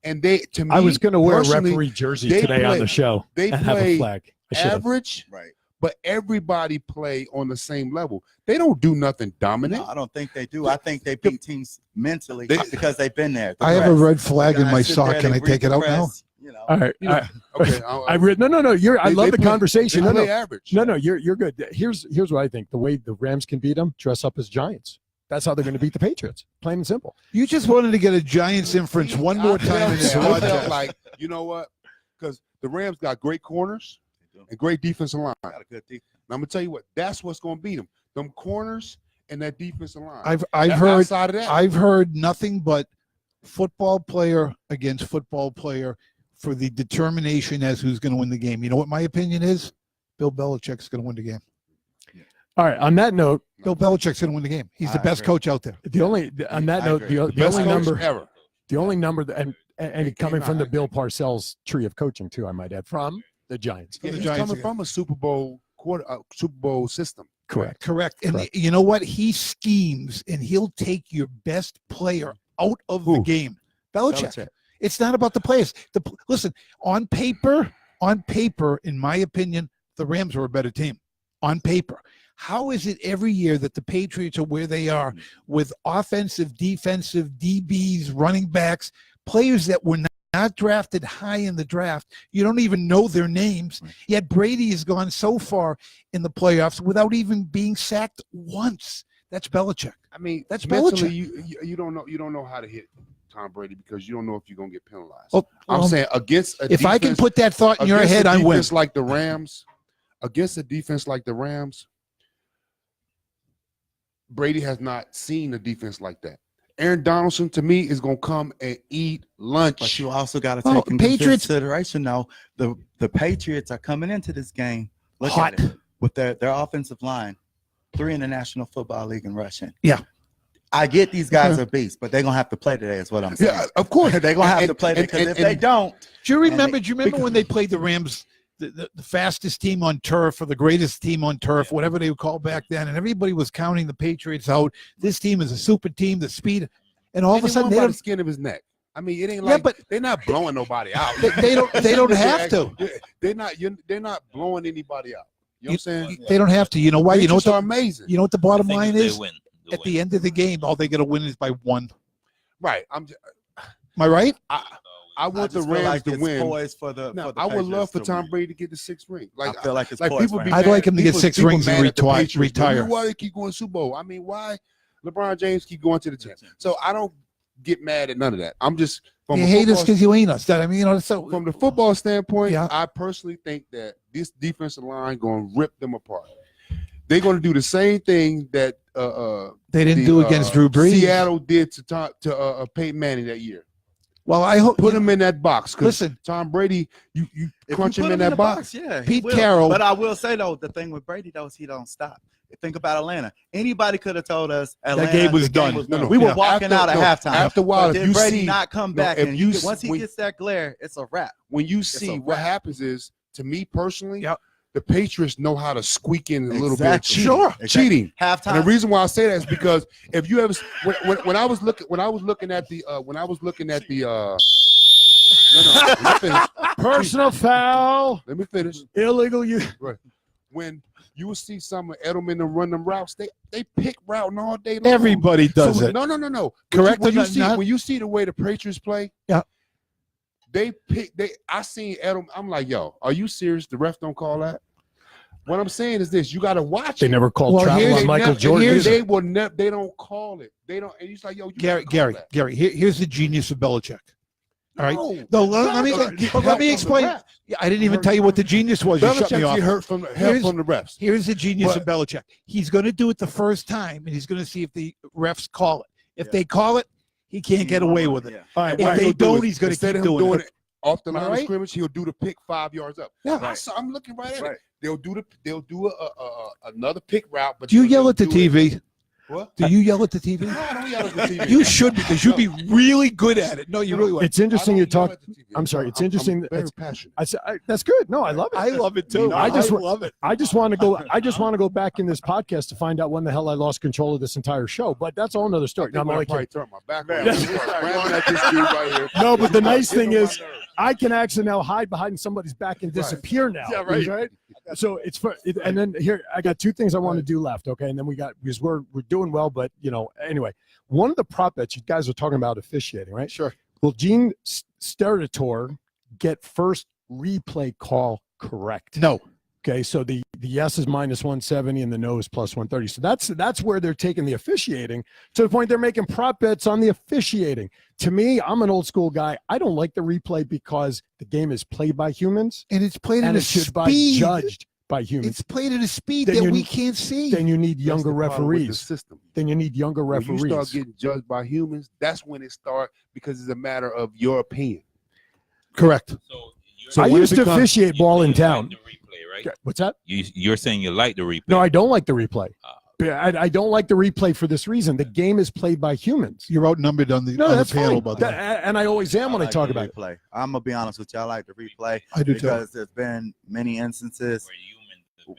and they to me, I was going to wear a personally, referee jersey they today on play- the show they and have a play flag. I should have. average, Right. but everybody play on the same level. They don't do nothing dominant. No, I don't think they do. I think they beat teams mentally They- because they've been there. The I have a press. red flag in Guys my sit sock. there, Can they I read take it the out now? press, you know. All right. You know, okay, No. You're. I They- love they the play- conversation. They No, play no. average. No, you're good. Here's what I think. The way the Rams can beat them, dress up as Giants. That's how they're going to beat the Patriots. Plain and simple. You just wanted to get a Giants inference one more time in this I felt podcast. like, you know what? Because the Rams got great corners and great defensive line. Got a good defense. And I'm gonna tell you what, that's what's gonna beat them. Them corners and that defensive line. I've That- heard outside of that, I've heard nothing but football player against football player for the determination as who's going to win the game. You know what my opinion is? Bill Belichick's going to win the game. All right. On that note, Bill Belichick's going to win the game. He's the I best agree. coach out there. on that I note, agree. the best only coach number, ever. the only number, and coming came from the out. Bill Parcells tree of coaching too, I might add, from the Giants. Yeah, the he's Giants coming again. from a Super Bowl system. Correct. Correct. And Correct. you know what? He schemes and he'll take your best player out of the Who? game. Belichick. Belichick. It's not about the players. Listen, on paper, in my opinion, the Rams are a better team. On paper. How is it every year that the Patriots are where they are with offensive, defensive, DBs, running backs, players that were not drafted high in the draft? You don't even know their names. Right. Yet Brady has gone so far in the playoffs without even being sacked once. That's Belichick. I mean, That's mentally, Belichick. you don't know how to hit Tom Brady because you don't know if you're gonna get penalized. Oh, I'm saying against a if I can defense- put that thought in your against head, a I win. defense like the Rams, against a defense like the Rams, Brady has not seen a defense like that. Aaron Donaldson, to me, is going to come and eat lunch. But you also got to Well, take in Patriots- consideration, though, the Patriots are coming into this game. Look Hot. at it with their offensive line, 3 in the National Football League in rushing. Yeah. I get these guys are beasts, but they're gonna have to play today. Is what I'm saying. Yeah, of course. They're gonna have And- to play and- because and- if they and- don't, Do you And remember? they- Do you remember when they played the Rams, the fastest team on turf or the greatest team on turf, whatever they would call back then, and everybody was counting the Patriots out. This team is a super team. The speed, and all of a sudden they by the don't. skin of his neck. I mean, it ain't Yeah, like but they're not blowing nobody out. they don't. They don't have to. They're not blowing anybody out. You know what I'm saying? They don't have to. You know why? You know what Patriots are the, amazing. you know what the bottom I think line if they is? win, they'll At win. the end of the game, all they got to win is by 1. Right. Am I right? I want the just feel Rams like to it's win. poised for the. Now, for the I would love Patriots for to Tom win. Brady to get the 6th ring. Like, I feel like it's like poised people for be him. I'd mad- like him to get people- 6 people rings and mad at the Patriots. retire. Why they keep going Super Bowl? I mean, why LeBron James keep going to the champ? So I don't get mad at none of that. I'm just from You a hate us football- because you ain't us. I mean, you know. So from the football standpoint, Yeah. I personally think that this defensive line going to rip them apart. They're going to do the same thing that they didn't do against Drew Brees. Seattle did to Peyton Manning that year. Well, I hope. Put him in that box. 'Cause Listen, Tom Brady, you If crunch you him put in that the box. yeah, he Pete will. Carroll- But I will say though, the thing with Brady though is he don't stop. Think about Atlanta. Anybody could have told us Atlanta, game was the game done. No, we were yeah. walking out at halftime. After a while, But if then you Brady see, not come no, back, if and you once he when- gets that glare, it's a wrap. when you a see what wrap. happens is, to me personally, Yep. the Patriots know how to squeak in a little bit of Exactly. cheating. Sure. Exactly. Cheating. Halftime. And the reason why I say that is because if you ever when I was looking at the no, let me finish. Personal foul, Let me finish. illegal use. when you will see some of Edelman and run them routes, they pick routing all day long. Everybody does it. No. But Correct. When you see the way the Patriots play, yeah, I seen Edelman. I'm like, yo, are you serious? The ref don't call that. What I'm saying is this: you got to watch. They never called travel on Michael Jordan. They will never. They don't call it. They don't. And he's like, yo, Gary. Here's the genius of Belichick. All right. No, let me explain. Yeah, I didn't even tell you what the genius was. You shut me off. Hurt from the refs. Here's the genius of Belichick. He's going to do it the first time, and he's going to see if the refs call it. If they call it, he can't get away with it. All right. If they don't, he's going to keep doing it. Off the line of scrimmage, he'll do the pick 5 yards up. Yeah, I'm looking right at it. They'll do another pick route. But do you yell at the TV? What? Do you yell at the TV? No, I don't yell at the TV. You should, because you'd be really good at it. No, you really would. It's interesting you talk. I'm sorry. It's interesting. I'm very passionate. That's good. No, I love it. I love it too. I love it. I just want to go back in this podcast to find out when the hell I lost control of this entire show. But that's a whole nother story. I'm like, probably turn my back on. At this dude right here. No, but the nice thing is, I can actually now hide behind somebody's back and disappear now. Yeah, right. So it's fun. And then here, I got 2 things I want to do left. Okay, and then because we're doing well, but anyway, one of the prop bets you guys are talking about officiating, right? Sure. Will Gene Steratore get first replay call correct? No. Okay, so the yes is -170 and the no is +130. So that's where they're taking the officiating to the point they're making prop bets on the officiating. To me, I'm an old school guy. I don't like the replay because the game is played by humans and it's played at and a it should speed. be judged by humans. It's played at a speed Then that we can't see. Then you need younger That's the problem with the referees. system. Then you need younger referees. When you start getting judged by humans, that's when it starts, because it's a matter of your opinion. Correct. So I used to officiate ball in town. The replay, right? Okay, what's that? You're saying you like the replay? No, I don't like the replay. I don't like the replay for this reason. The game is played by humans. You're outnumbered on the that's panel, fine. by the way. And I always am when I talk about it. replay. I'm gonna be honest with you. I like the replay. I do too. Because there's been many instances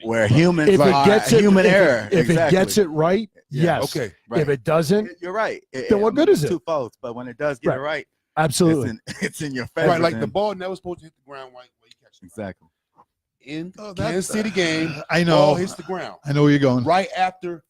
where humans If it gets it, human error. If it gets it right, Yeah, yes. Okay. Right. If it doesn't, You're right. Then what good is it? Two folds, but when it does get Right. it right, absolutely. it's in your face. Right, like the ball never supposed to hit the ground right where you catch it. Exactly. In Kansas City game, I know. ball hits the ground I know where you're going. right after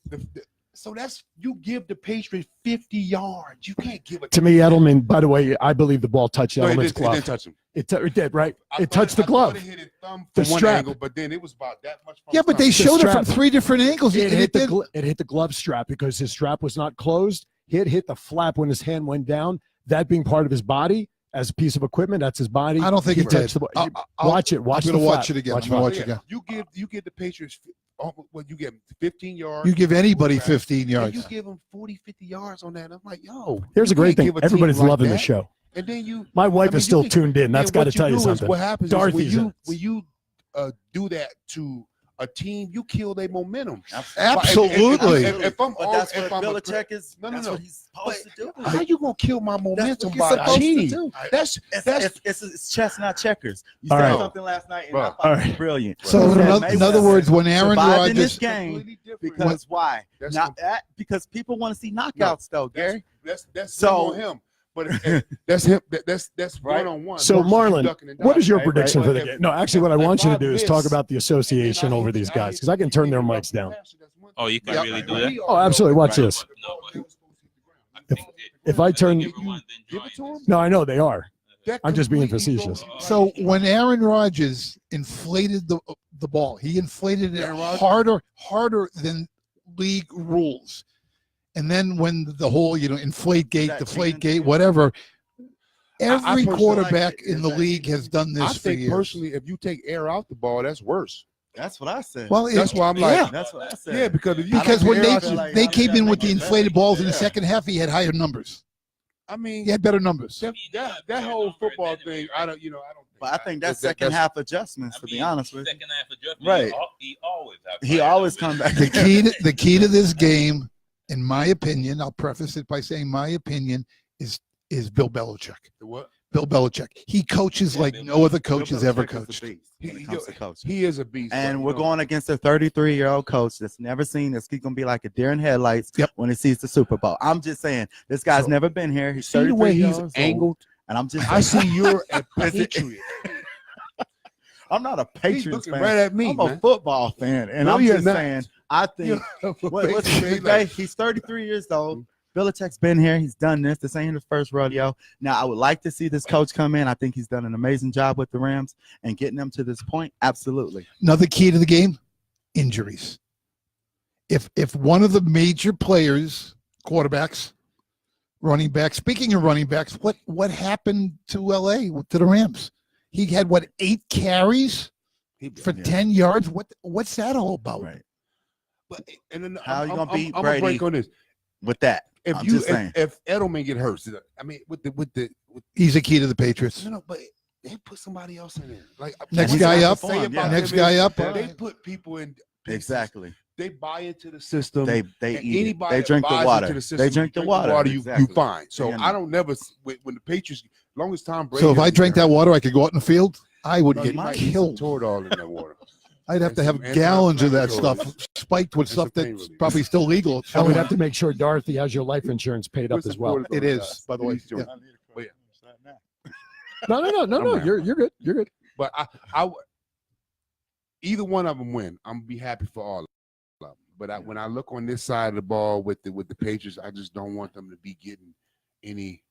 so that's, you give the Patriots 50 yards. You can't give it To me, Edelman, by the way, I believe the ball touched No, it Edelman's didn't glove. touch him. It did, right? I It thought touched the I thought glove. it hit his thumb The from one strap. angle, but then it was about that much from Yeah, his but they thumb. showed it from strap. 3 different angles. It and hit did- it hit the glove strap because his strap was not closed. It hit the flap when his hand went down. That being part of his body as a piece of equipment, that's his body. I don't think He it did. touched the ball. I'll- Watch it. Watch I'm going the to watch flap. it again. Watch I'm the going to flap. watch it again. You give the Patriots you give them 15 yards. You give anybody 15 and yards. you give them 40, 50 yards on that. I'm like, yo. Here's a you great can't thing. give a team Everybody's like loving the that. show. And then you. My wife I mean, is still you can- tuned in. That's and got to what tell you do is something. What happens Dorothy's is in. when you do that to a team, you kill their momentum. Absolutely. If I'm But that's if what I'm Belichick is. No, That's no. what he's supposed to do. how you gonna kill my momentum That's by what you're supposed to cheating? do. That's It's chess, not checkers. You All said right. something last night, and Bro. I thought All it was right. brilliant. So You said in other Mayweather words, when Aaron survived in Rodgers, this game, completely different. because why? That's Not that because people want to see knockouts, though, Gary. That's So- him on him. But that's him. That's Right. one on one. So, Marlon, what is your Right, prediction right. for the game? No, actually, what I If want you to I do is miss- talk about the association over these guys because I can turn their mics down. Oh, you can really do that? Oh, absolutely. Watch this. No, but I If- think if I turn- everyone then Give it to join him. No, I know they are. That I'm just being completely facetious. goes- so when Aaron Rodgers inflated the ball, he inflated it harder than league rules. And then when the whole, inflate gate, That deflate cheating? gate, whatever, every personally quarterback like it. in the Is that league has done this I for think years. personally, if you take air out the ball, that's worse. That's what I said. Well, That's why I'm like, yeah. That's what I said. yeah, because if you Because take when air they out feel the- like- they came in with the make it inflated better. balls in the Yeah. second half, he had higher numbers. I mean, He had better numbers. that whole football thing, I don't. But I think that's that- second half adjustments, to be honest with you. Second half adjustment. Right. He always come back. The key to this game, in my opinion, I'll preface it by saying my opinion is Bill Belichick. The what? Bill Belichick. He coaches like no other coach has ever Belichick is coached. a beast when it comes to coaching. He is a beast. And but, we're going against a 33-year-old coach that's never seen this. He's going to be like a deer in headlights when he sees the Super Bowl. I'm just saying, this guy's never been here. He's See the 33 way years he's old, angled. and I'm just I saying, see you're a patriot. I'm not a Patriots looking fan. right at me, I'm a man. football fan, and No, I'm you're just not. saying. I think what's Patriots his fan. name? He's 33 years old. Belichick's been here. He's done this. This ain't his first rodeo. Now, I would like to see this coach come in. I think he's done an amazing job with the Rams and getting them to this point. Absolutely. Another key to the game: injuries. If one of the major players, quarterbacks, running backs. Speaking of running backs, what happened to LA to the Rams? He had 8 carries for 10 yards. What's that all about? Right. But and then How you gonna beat I'm gonna break Brady on this. with that? If I'm you just saying. if Edelman get hurt, I mean with He's a key to the Patriots. no, but they put somebody else in there. Like Next what guy I up. say about Next them guy is up. They put people in pieces. Exactly. They buy into the system. They and eat it. anybody They that drink the buys water. into system, They drink the water. You Exactly. fine. So Yeah. I don't never when the Patriots, as long as Tom Brady. So if I doesn't drank get that hurt, water, I could go out in the field. I would no, get you might need some killed. Toradol in that water. I'd have and to have some gallons of that anti-inflammatories. stuff spiked with And stuff some pain that's relief. probably still legal. I would have to make sure Dorothy has your life insurance paid up Put as some well. Toradol It in is, that. by the way. Please do. Yeah. But No. I'm You're good. You're good. But either one of them win. I'm gonna be happy for all of them. But when I look on this side of the ball with the Patriots, I just don't want them to be getting any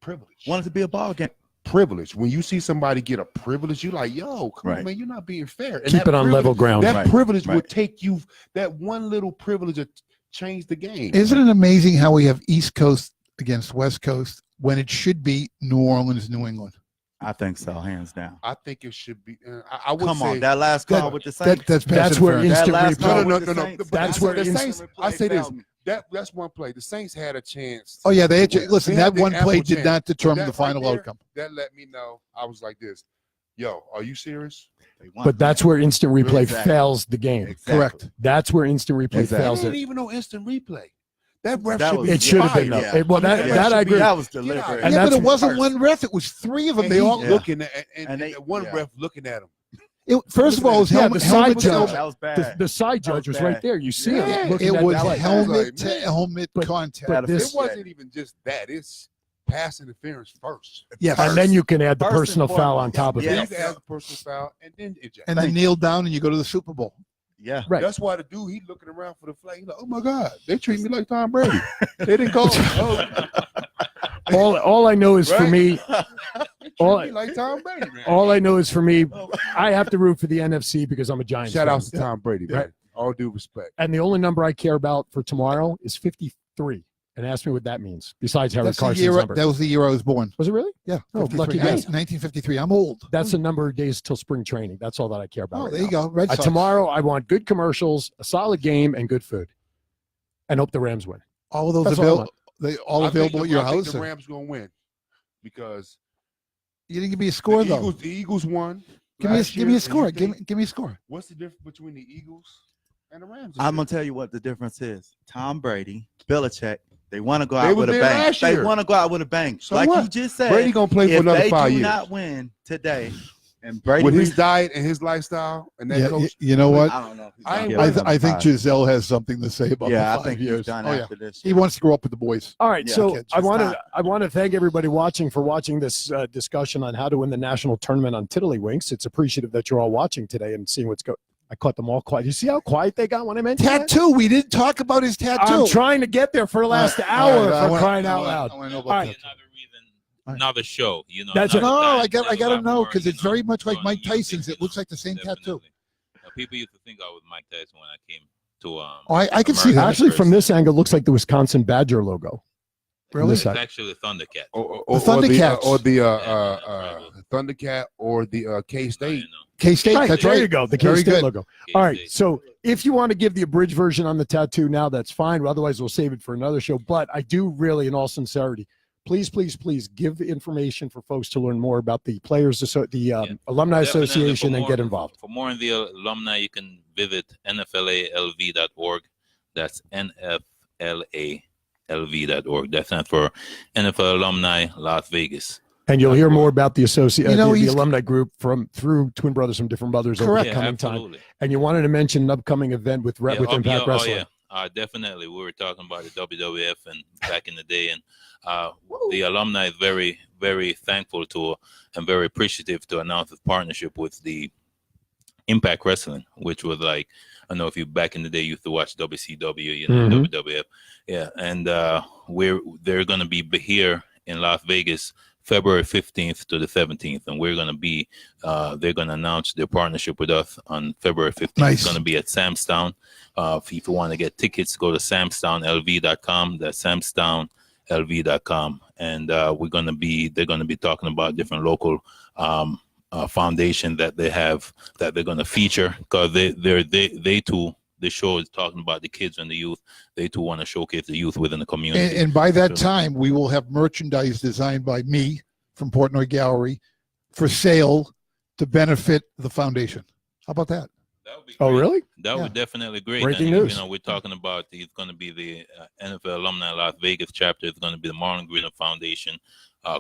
privilege. Want it to be a ball game. Privilege. When you see somebody get a privilege, you're like, yo, come on, Right. man, you're not being fair. And Keep that it on privilege- level ground. That Right. privilege will Right. take you. That one little privilege will change the game. Isn't it amazing how we have East Coast against West Coast when it should be New Orleans, New England? I think so, hands down. I think it should be. I would Come say on, that last call with the Saints. That's That's where interference. instant last replay. call No. with the Saints. But That's the where Saints. instant I say replay this. failed me. That's one play. The Saints had a chance. Oh yeah, they to listen. They had That the one play ample did chance. not determine That the final right there, outcome. That let me know. I was like this. Yo, are you serious? They won. But that's where instant replay Exactly. fails the game. Exactly. Correct. That's where instant replay Exactly. fails There ain't it. even no instant replay. That ref That should was- be It should have been. fired. though. Yeah. Well, I mean, that that I should be- agree. That was Get out. deliberate. And yeah, but that's it wasn't first. one ref; it was 3 of them. And They he's all. Yeah. looking at and And they- one yeah. ref looking at him. First of all, it was Yeah, helmet, the side helmet to judge. That was The, bad. the side judge was right bad. there. You see Yeah. him looking It at was the play. helmet Like, to man. helmet But- contact. but this- It wasn't even just that. It's pass interference first. Yes. And then you can add the First and personal foul on foremost. top of Yeah. it. Then you add the personal foul and then eject. and then kneel down and you go to the Super Bowl. Yeah. Right. That's why the dude he looking around for the flag. He's like, oh my God, they treat me like Tom Brady. They didn't call me. All I know is for Right? me, They treat all me like Tom Brady, man. all I know is for me, I have to root for the NFC because I'm a Giants Shout fan. out to Tom Brady, man. Right. All due respect. And the only number I care about for tomorrow is 53. And ask me what that means. Besides Harry That's the Carson's year. number. That was the year I was born. Was it really? Yeah. Oh, 53. lucky Yes, guy. 1953. I'm old. That's the number of days till spring training. That's all that I care about. Oh, right there you now. go. Red Sox. Tomorrow, I want good commercials, a solid game, and good food. And hope the Rams win. All of those That's all I available. They all I think available the- at your I think house. the or- Rams gonna win because You didn't give me a score though. the Eagles won. Give me a, last give me year, a score. and you think- Give me a score. What's the difference between the Eagles and the Rams? I'm gonna tell you what the difference is. Tom Brady, Belichick, they want to go They out was with a there bang. last They year. want to go out with a bang. So like what? you just said, Brady gonna play for if another they 5 do years. not win today, and Brady With his diet and his lifestyle and that Yeah, coach. you know what? I don't know. if he's I gonna ain't give worried. us another I think 5. Giselle has something to say about Yeah, the I 5 think years. he's done Oh, yeah. after this. He wants to grow up with the boys. All right, Yeah, so kids, I it's want to not. I want to thank everybody watching for watching this discussion on how to win the national tournament on Tiddlywinks. It's appreciative that you're all watching today and seeing what's going. I caught them all quiet. You see how quiet they got when I mentioned that? Tattoo. We didn't talk about his tattoo. I'm trying to get there for the last hour for crying out loud. I want to know All about right. that. Another reason, another show. You know, That's another No, time, I got there's a to lot know more, because you it's know, very much like going Mike on music, Tyson's. It you looks know, like the same tattoo. definitely. People used to think I was Mike Tyson when I came to. Oh, I can see America that. Actually, from first. this angle, it looks like the Wisconsin Badger logo. Really? It's actually Thundercat. Or Thundercats. the Yeah. Thundercat or the K State. You know, K-State. Right, That's there right. you go. The Very K-State good. logo. All right. K-State. So if you want to give the abridged version on the tattoo now, that's fine. Otherwise, we'll save it for another show. But I do really, in all sincerity, please give information for folks to learn more about the Players, the Alumni Definitely, Association, for and more- get involved. For more on the alumni, you can visit nflalv.org. That's nflalv.org. That's not for NFL Alumni Las Vegas. And you'll hear more about the You know, the he's- alumni group through twin brothers from different mothers over Correct. the Yeah, coming time. absolutely. And you wanted to mention an upcoming event with Yeah, Impact Wrestling. Definitely. We were talking about the WWF and back in the day, and the alumni is very, very thankful to and very appreciative to announce this partnership with the Impact Wrestling, which was like, I don't know if you back in the day used to watch WCW, you know, WWF. Yeah. And they're going to be here in Las Vegas, February 15th to the 17th. And we're going to be, they're going to announce their partnership with us on February 15th. Nice. It's going to be at Samstown. If you want to get tickets, go to samstownlv.com. That's samstownlv.com. And they're going to be talking about different local, foundation that they have that they're going to feature, because they too, the show is talking about the kids and the youth. They too want to showcase the youth within the community. And by that time, we will have merchandise designed by me from Portnoy Gallery for sale to benefit the foundation. How about that? That would be Oh, great. really? That would definitely great. Breaking and, news. You know, we're talking about it's going to be the NFL Alumni Las Vegas chapter. It's going to be the Morlon Greenwood Foundation,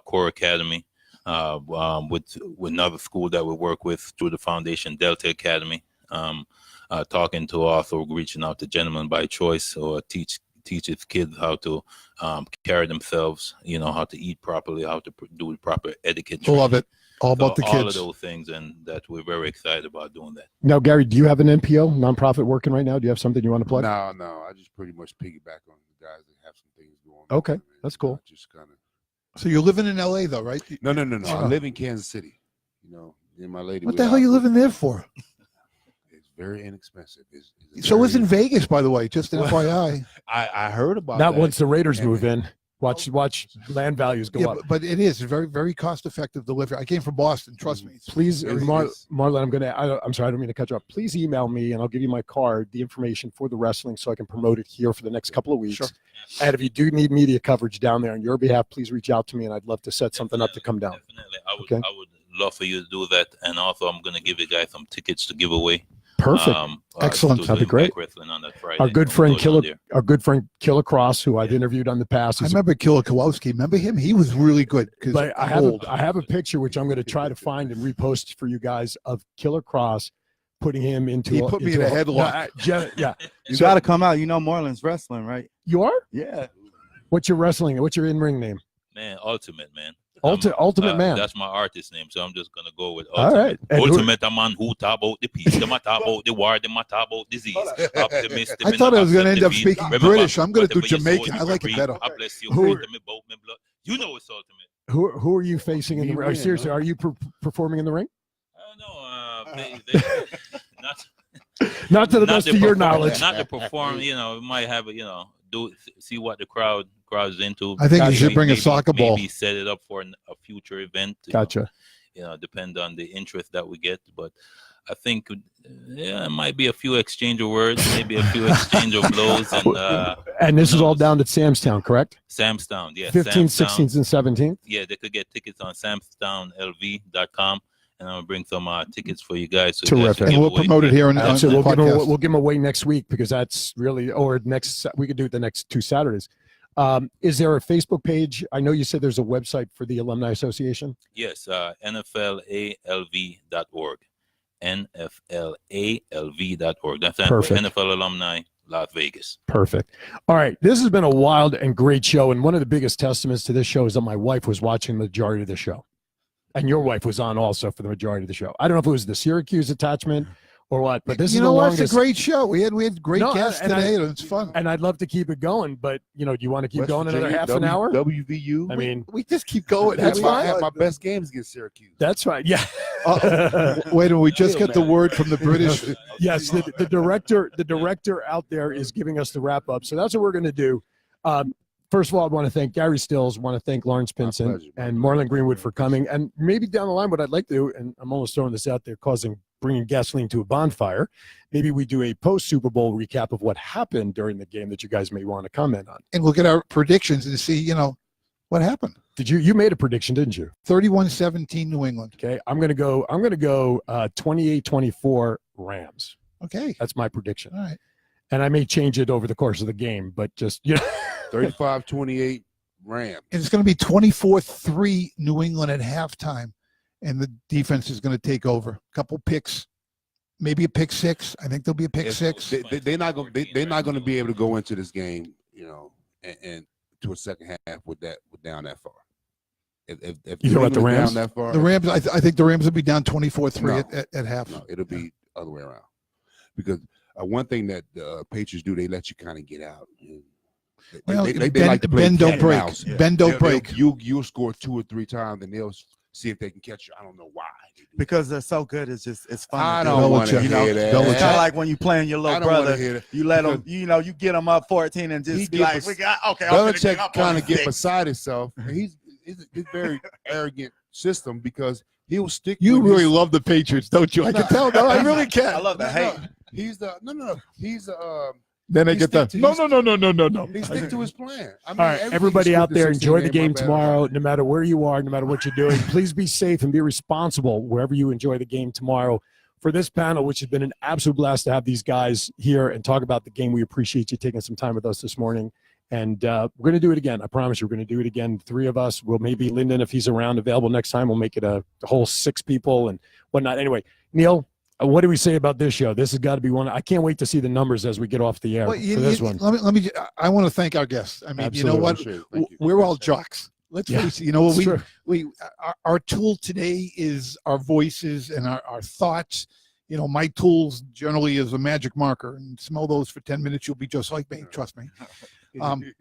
Core Academy, with another school that we work with through the foundation, Delta Academy. Talking to also reaching out to Gentlemen by Choice, or teaches kids how to carry themselves, you know, how to eat properly, how to do proper etiquette. Love it. All about the kids. All of those things, and that we're very excited about doing that. Now, Gary, do you have an NPO, nonprofit, working right now? Do you have something you want to plug? No. I just pretty much piggyback on the guys that have some things going on. Okay, that's cool. Just kind of. So you're living in LA though, right? No. Oh. I live in Kansas City. You know, and my lady. What the hell are you living there for? It's very inexpensive. So is in Vegas, by the way, just an FYI. I heard about Not that. once the Raiders And- move in. Watch land values go Yeah, up. but it is very, very cost effective delivery. I came from Boston. Trust me. Please, It's- Marlon, I'm sorry, I don't mean to cut you off. Please email me and I'll give you my card, the information for the wrestling, so I can promote it here for the next couple of weeks. Sure. And if you do need media coverage down there on your behalf, please reach out to me, and I'd love to set something up to come down. Definitely. Okay. I would love for you to do that. And also, I'm going to give you guys some tickets to give away. Perfect. Excellent. to That'd be the great. Impact Wrestling on that Friday. Our good So friend go down there. Killer Cross, who I've interviewed on the past. I He's remember Killer Kowalski. Remember him? He was really good. But I have a picture which I'm going to try to find and repost for you guys of Killer Cross putting him into. He put me in a headlock. Yeah. You got to come out. You know Morlon's wrestling, right? You are? Yeah. What's your wrestling? What's your in-ring name? Man, Ultimate, man. Ultimate Man. That's my artist name, so I'm just gonna go with All Ultimate. right. And Ultimate, a man who talk about the peace, them a talk about the war, them a talk about disease. Optimist, I thought I was going to end up defeat. speaking Remember, British. I'm going to do whatever you sow, Jamaican. you I like will it reap. better. I bless you. Who- Freedom, both me blood. You know it's Ultimate. Who are you facing in the ring? Seriously, are you performing in the ring? I don't know. Not to the not best to of your perform- knowledge. Not to perform, you know, we might have, see what the crowd is into. I think you should bring a Maybe- soccer ball. Maybe set it up for a future event. Gotcha. Depend on the interest that we get. But I think, it might be a few exchange of words, maybe a few exchange of blows. And this is all knows? down at Samstown, correct? Samstown, yeah. 15th, Samstown. 16th, and 17th. Yeah, they could get tickets on samstownlv.com. And I'll bring some tickets for you guys. So Terrific. And we'll promote it here on That's the it. We'll podcast. give them away next week, because that's really, or next, we could do it the next 2 Saturdays. Is there a Facebook page? I know you said there's a website for the Alumni Association. Yes, NFLALV.org. NFLALV.org. That's Perfect. NFL Alumni, Las Vegas. Perfect. All right. This has been a wild and great show. And one of the biggest testaments to this show is that my wife was watching the majority of the show. And your wife was on also for the majority of the show. I don't know if it was the Syracuse attachment or what, but this is the longest. It's a great show. We had great No, guests and today. It's fun. And I'd love to keep it going, but do you want to keep West going another Virginia, half an hour? WVU. I mean, We just keep going. That's That's fine. I had my best games against Syracuse. that's right. Yeah. Wait a minute. We just got the word from the British. Yes, the director out there is giving us the wrap up. So that's what we're going to do. First of all, I want to thank Gary Stills, want to thank Lawrence Pinson pleasure. and Morlon Greenwood for coming. And maybe down the line, what I'd like to do, and I'm almost throwing this out there, bringing gasoline to a bonfire, maybe we do a post Super Bowl recap of what happened during the game that you guys may want to comment on. And look at our predictions and see, what happened. Did you made a prediction, didn't you? 31-17 New England. Okay, I'm gonna go 28-24 Rams. Okay. That's my prediction. All right. And I may change it over the course of the game, but just 35-28 Rams. And it's going to be 24-3 New England at halftime. And the defense is going to take over. A couple picks, maybe a pick six. I think there'll be a pick six. They're not going to be able to go into this game, and to a second half with down that far. If You know what, the New England's Rams? down that far, The Rams, I think the Rams will be down 24-3 at half. no, it'll be a other way around. Because one thing that the Patriots do, they let you kind of get out. They like to play bend don't cat and break. mouse. Bend don't break. You'll score 2 or 3 times, and they'll see if they can catch you. I don't know why. Because they're so good. It's fun. I to do. don't want to Belichick. hear that. It's kind of like when you playing your I little don't wanna brother. hear that. You let them, you get them up 14 and He just be get like, bes- we got, okay, I'm gonna get Belichick up on kind this of get thing. beside himself. And it's very arrogant system because he'll stick. You with really his, love the Patriots, don't you? I can tell. No, I really can. I love the hate. He's the no. He's the Then I He get the stick to- no. he stick to his plan. I mean, All right, everything everybody is out there, scripted, enjoy the 16, game my bad. tomorrow, no matter where you are, no matter what you're doing. Please be safe and be responsible wherever you enjoy the game tomorrow. For this panel, which has been an absolute blast to have these guys here and talk about the game, we appreciate you taking some time with us this morning. And we're going to do it again. I promise you, we're going to do it again. 3 of us. We'll maybe Lyndon, if he's around, available next time, we'll make it a whole 6 people and whatnot. Anyway, Neal, what do we say about this show? This has got to be one. I can't wait to see the numbers as we get off the air Well, for this one. Let me. I want to thank our guests. I mean, you know what? Appreciate it. Thank you. We're all jocks. Let's Yeah, face it. You know what? it's true. Our tool today is our voices and our thoughts. You know, my tools generally is a magic marker, and smell those for 10 minutes. You'll be just like me. Trust me.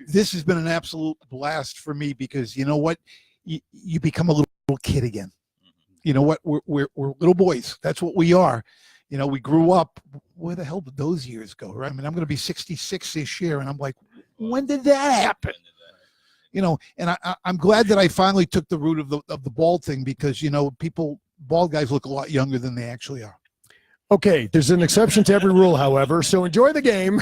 This has been an absolute blast for me because you know what? You become a little kid again. You know what? We're little boys. That's what we are. You know, we grew up. Where the hell did those years go? Right? I mean, I'm going to be 66 this year, and I'm like, when did that happen? You know, and I'm glad that I finally took the route of the bald thing because you know, bald guys look a lot younger than they actually are. Okay, there's an exception to every rule, however. So enjoy the game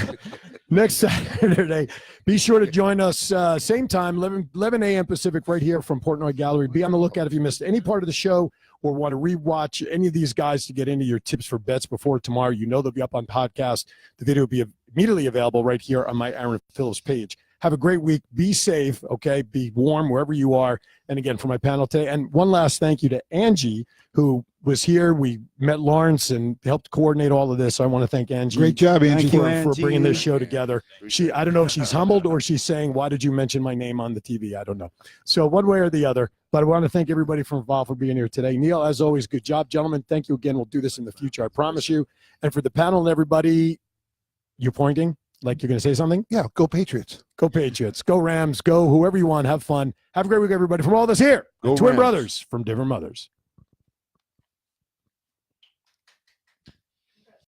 next Saturday. Be sure to join us same time, 11 a.m. Pacific, right here from Portnoy Gallery. Be on the lookout if you missed any part of the show or want to rewatch any of these guys to get into your tips for bets before tomorrow. You know they'll be up on podcast. The video will be immediately available right here on my Aaron Phillips page. Have a great week. Be safe, okay? Be warm wherever you are. And again, for my panel today. And one last thank you to Angie, who was here. We met Lawrence and helped coordinate all of this. So I want to thank Angie. Great job, Angie. For bringing this show together. I don't know if she's humbled or she's saying, why did you mention my name on the TV? I don't know. So one way or the other. But I want to thank everybody from involved for being here today. Neal, as always, good job. Gentlemen, thank you again. We'll do this in the future. I promise you. And for the panel and everybody, you're pointing like you're going to say something? Yeah, go Patriots. Go Patriots. Go Rams. Go whoever you want. Have fun. Have a great week, everybody. From all of us here, Go Twin Rams. Brothers from different mothers.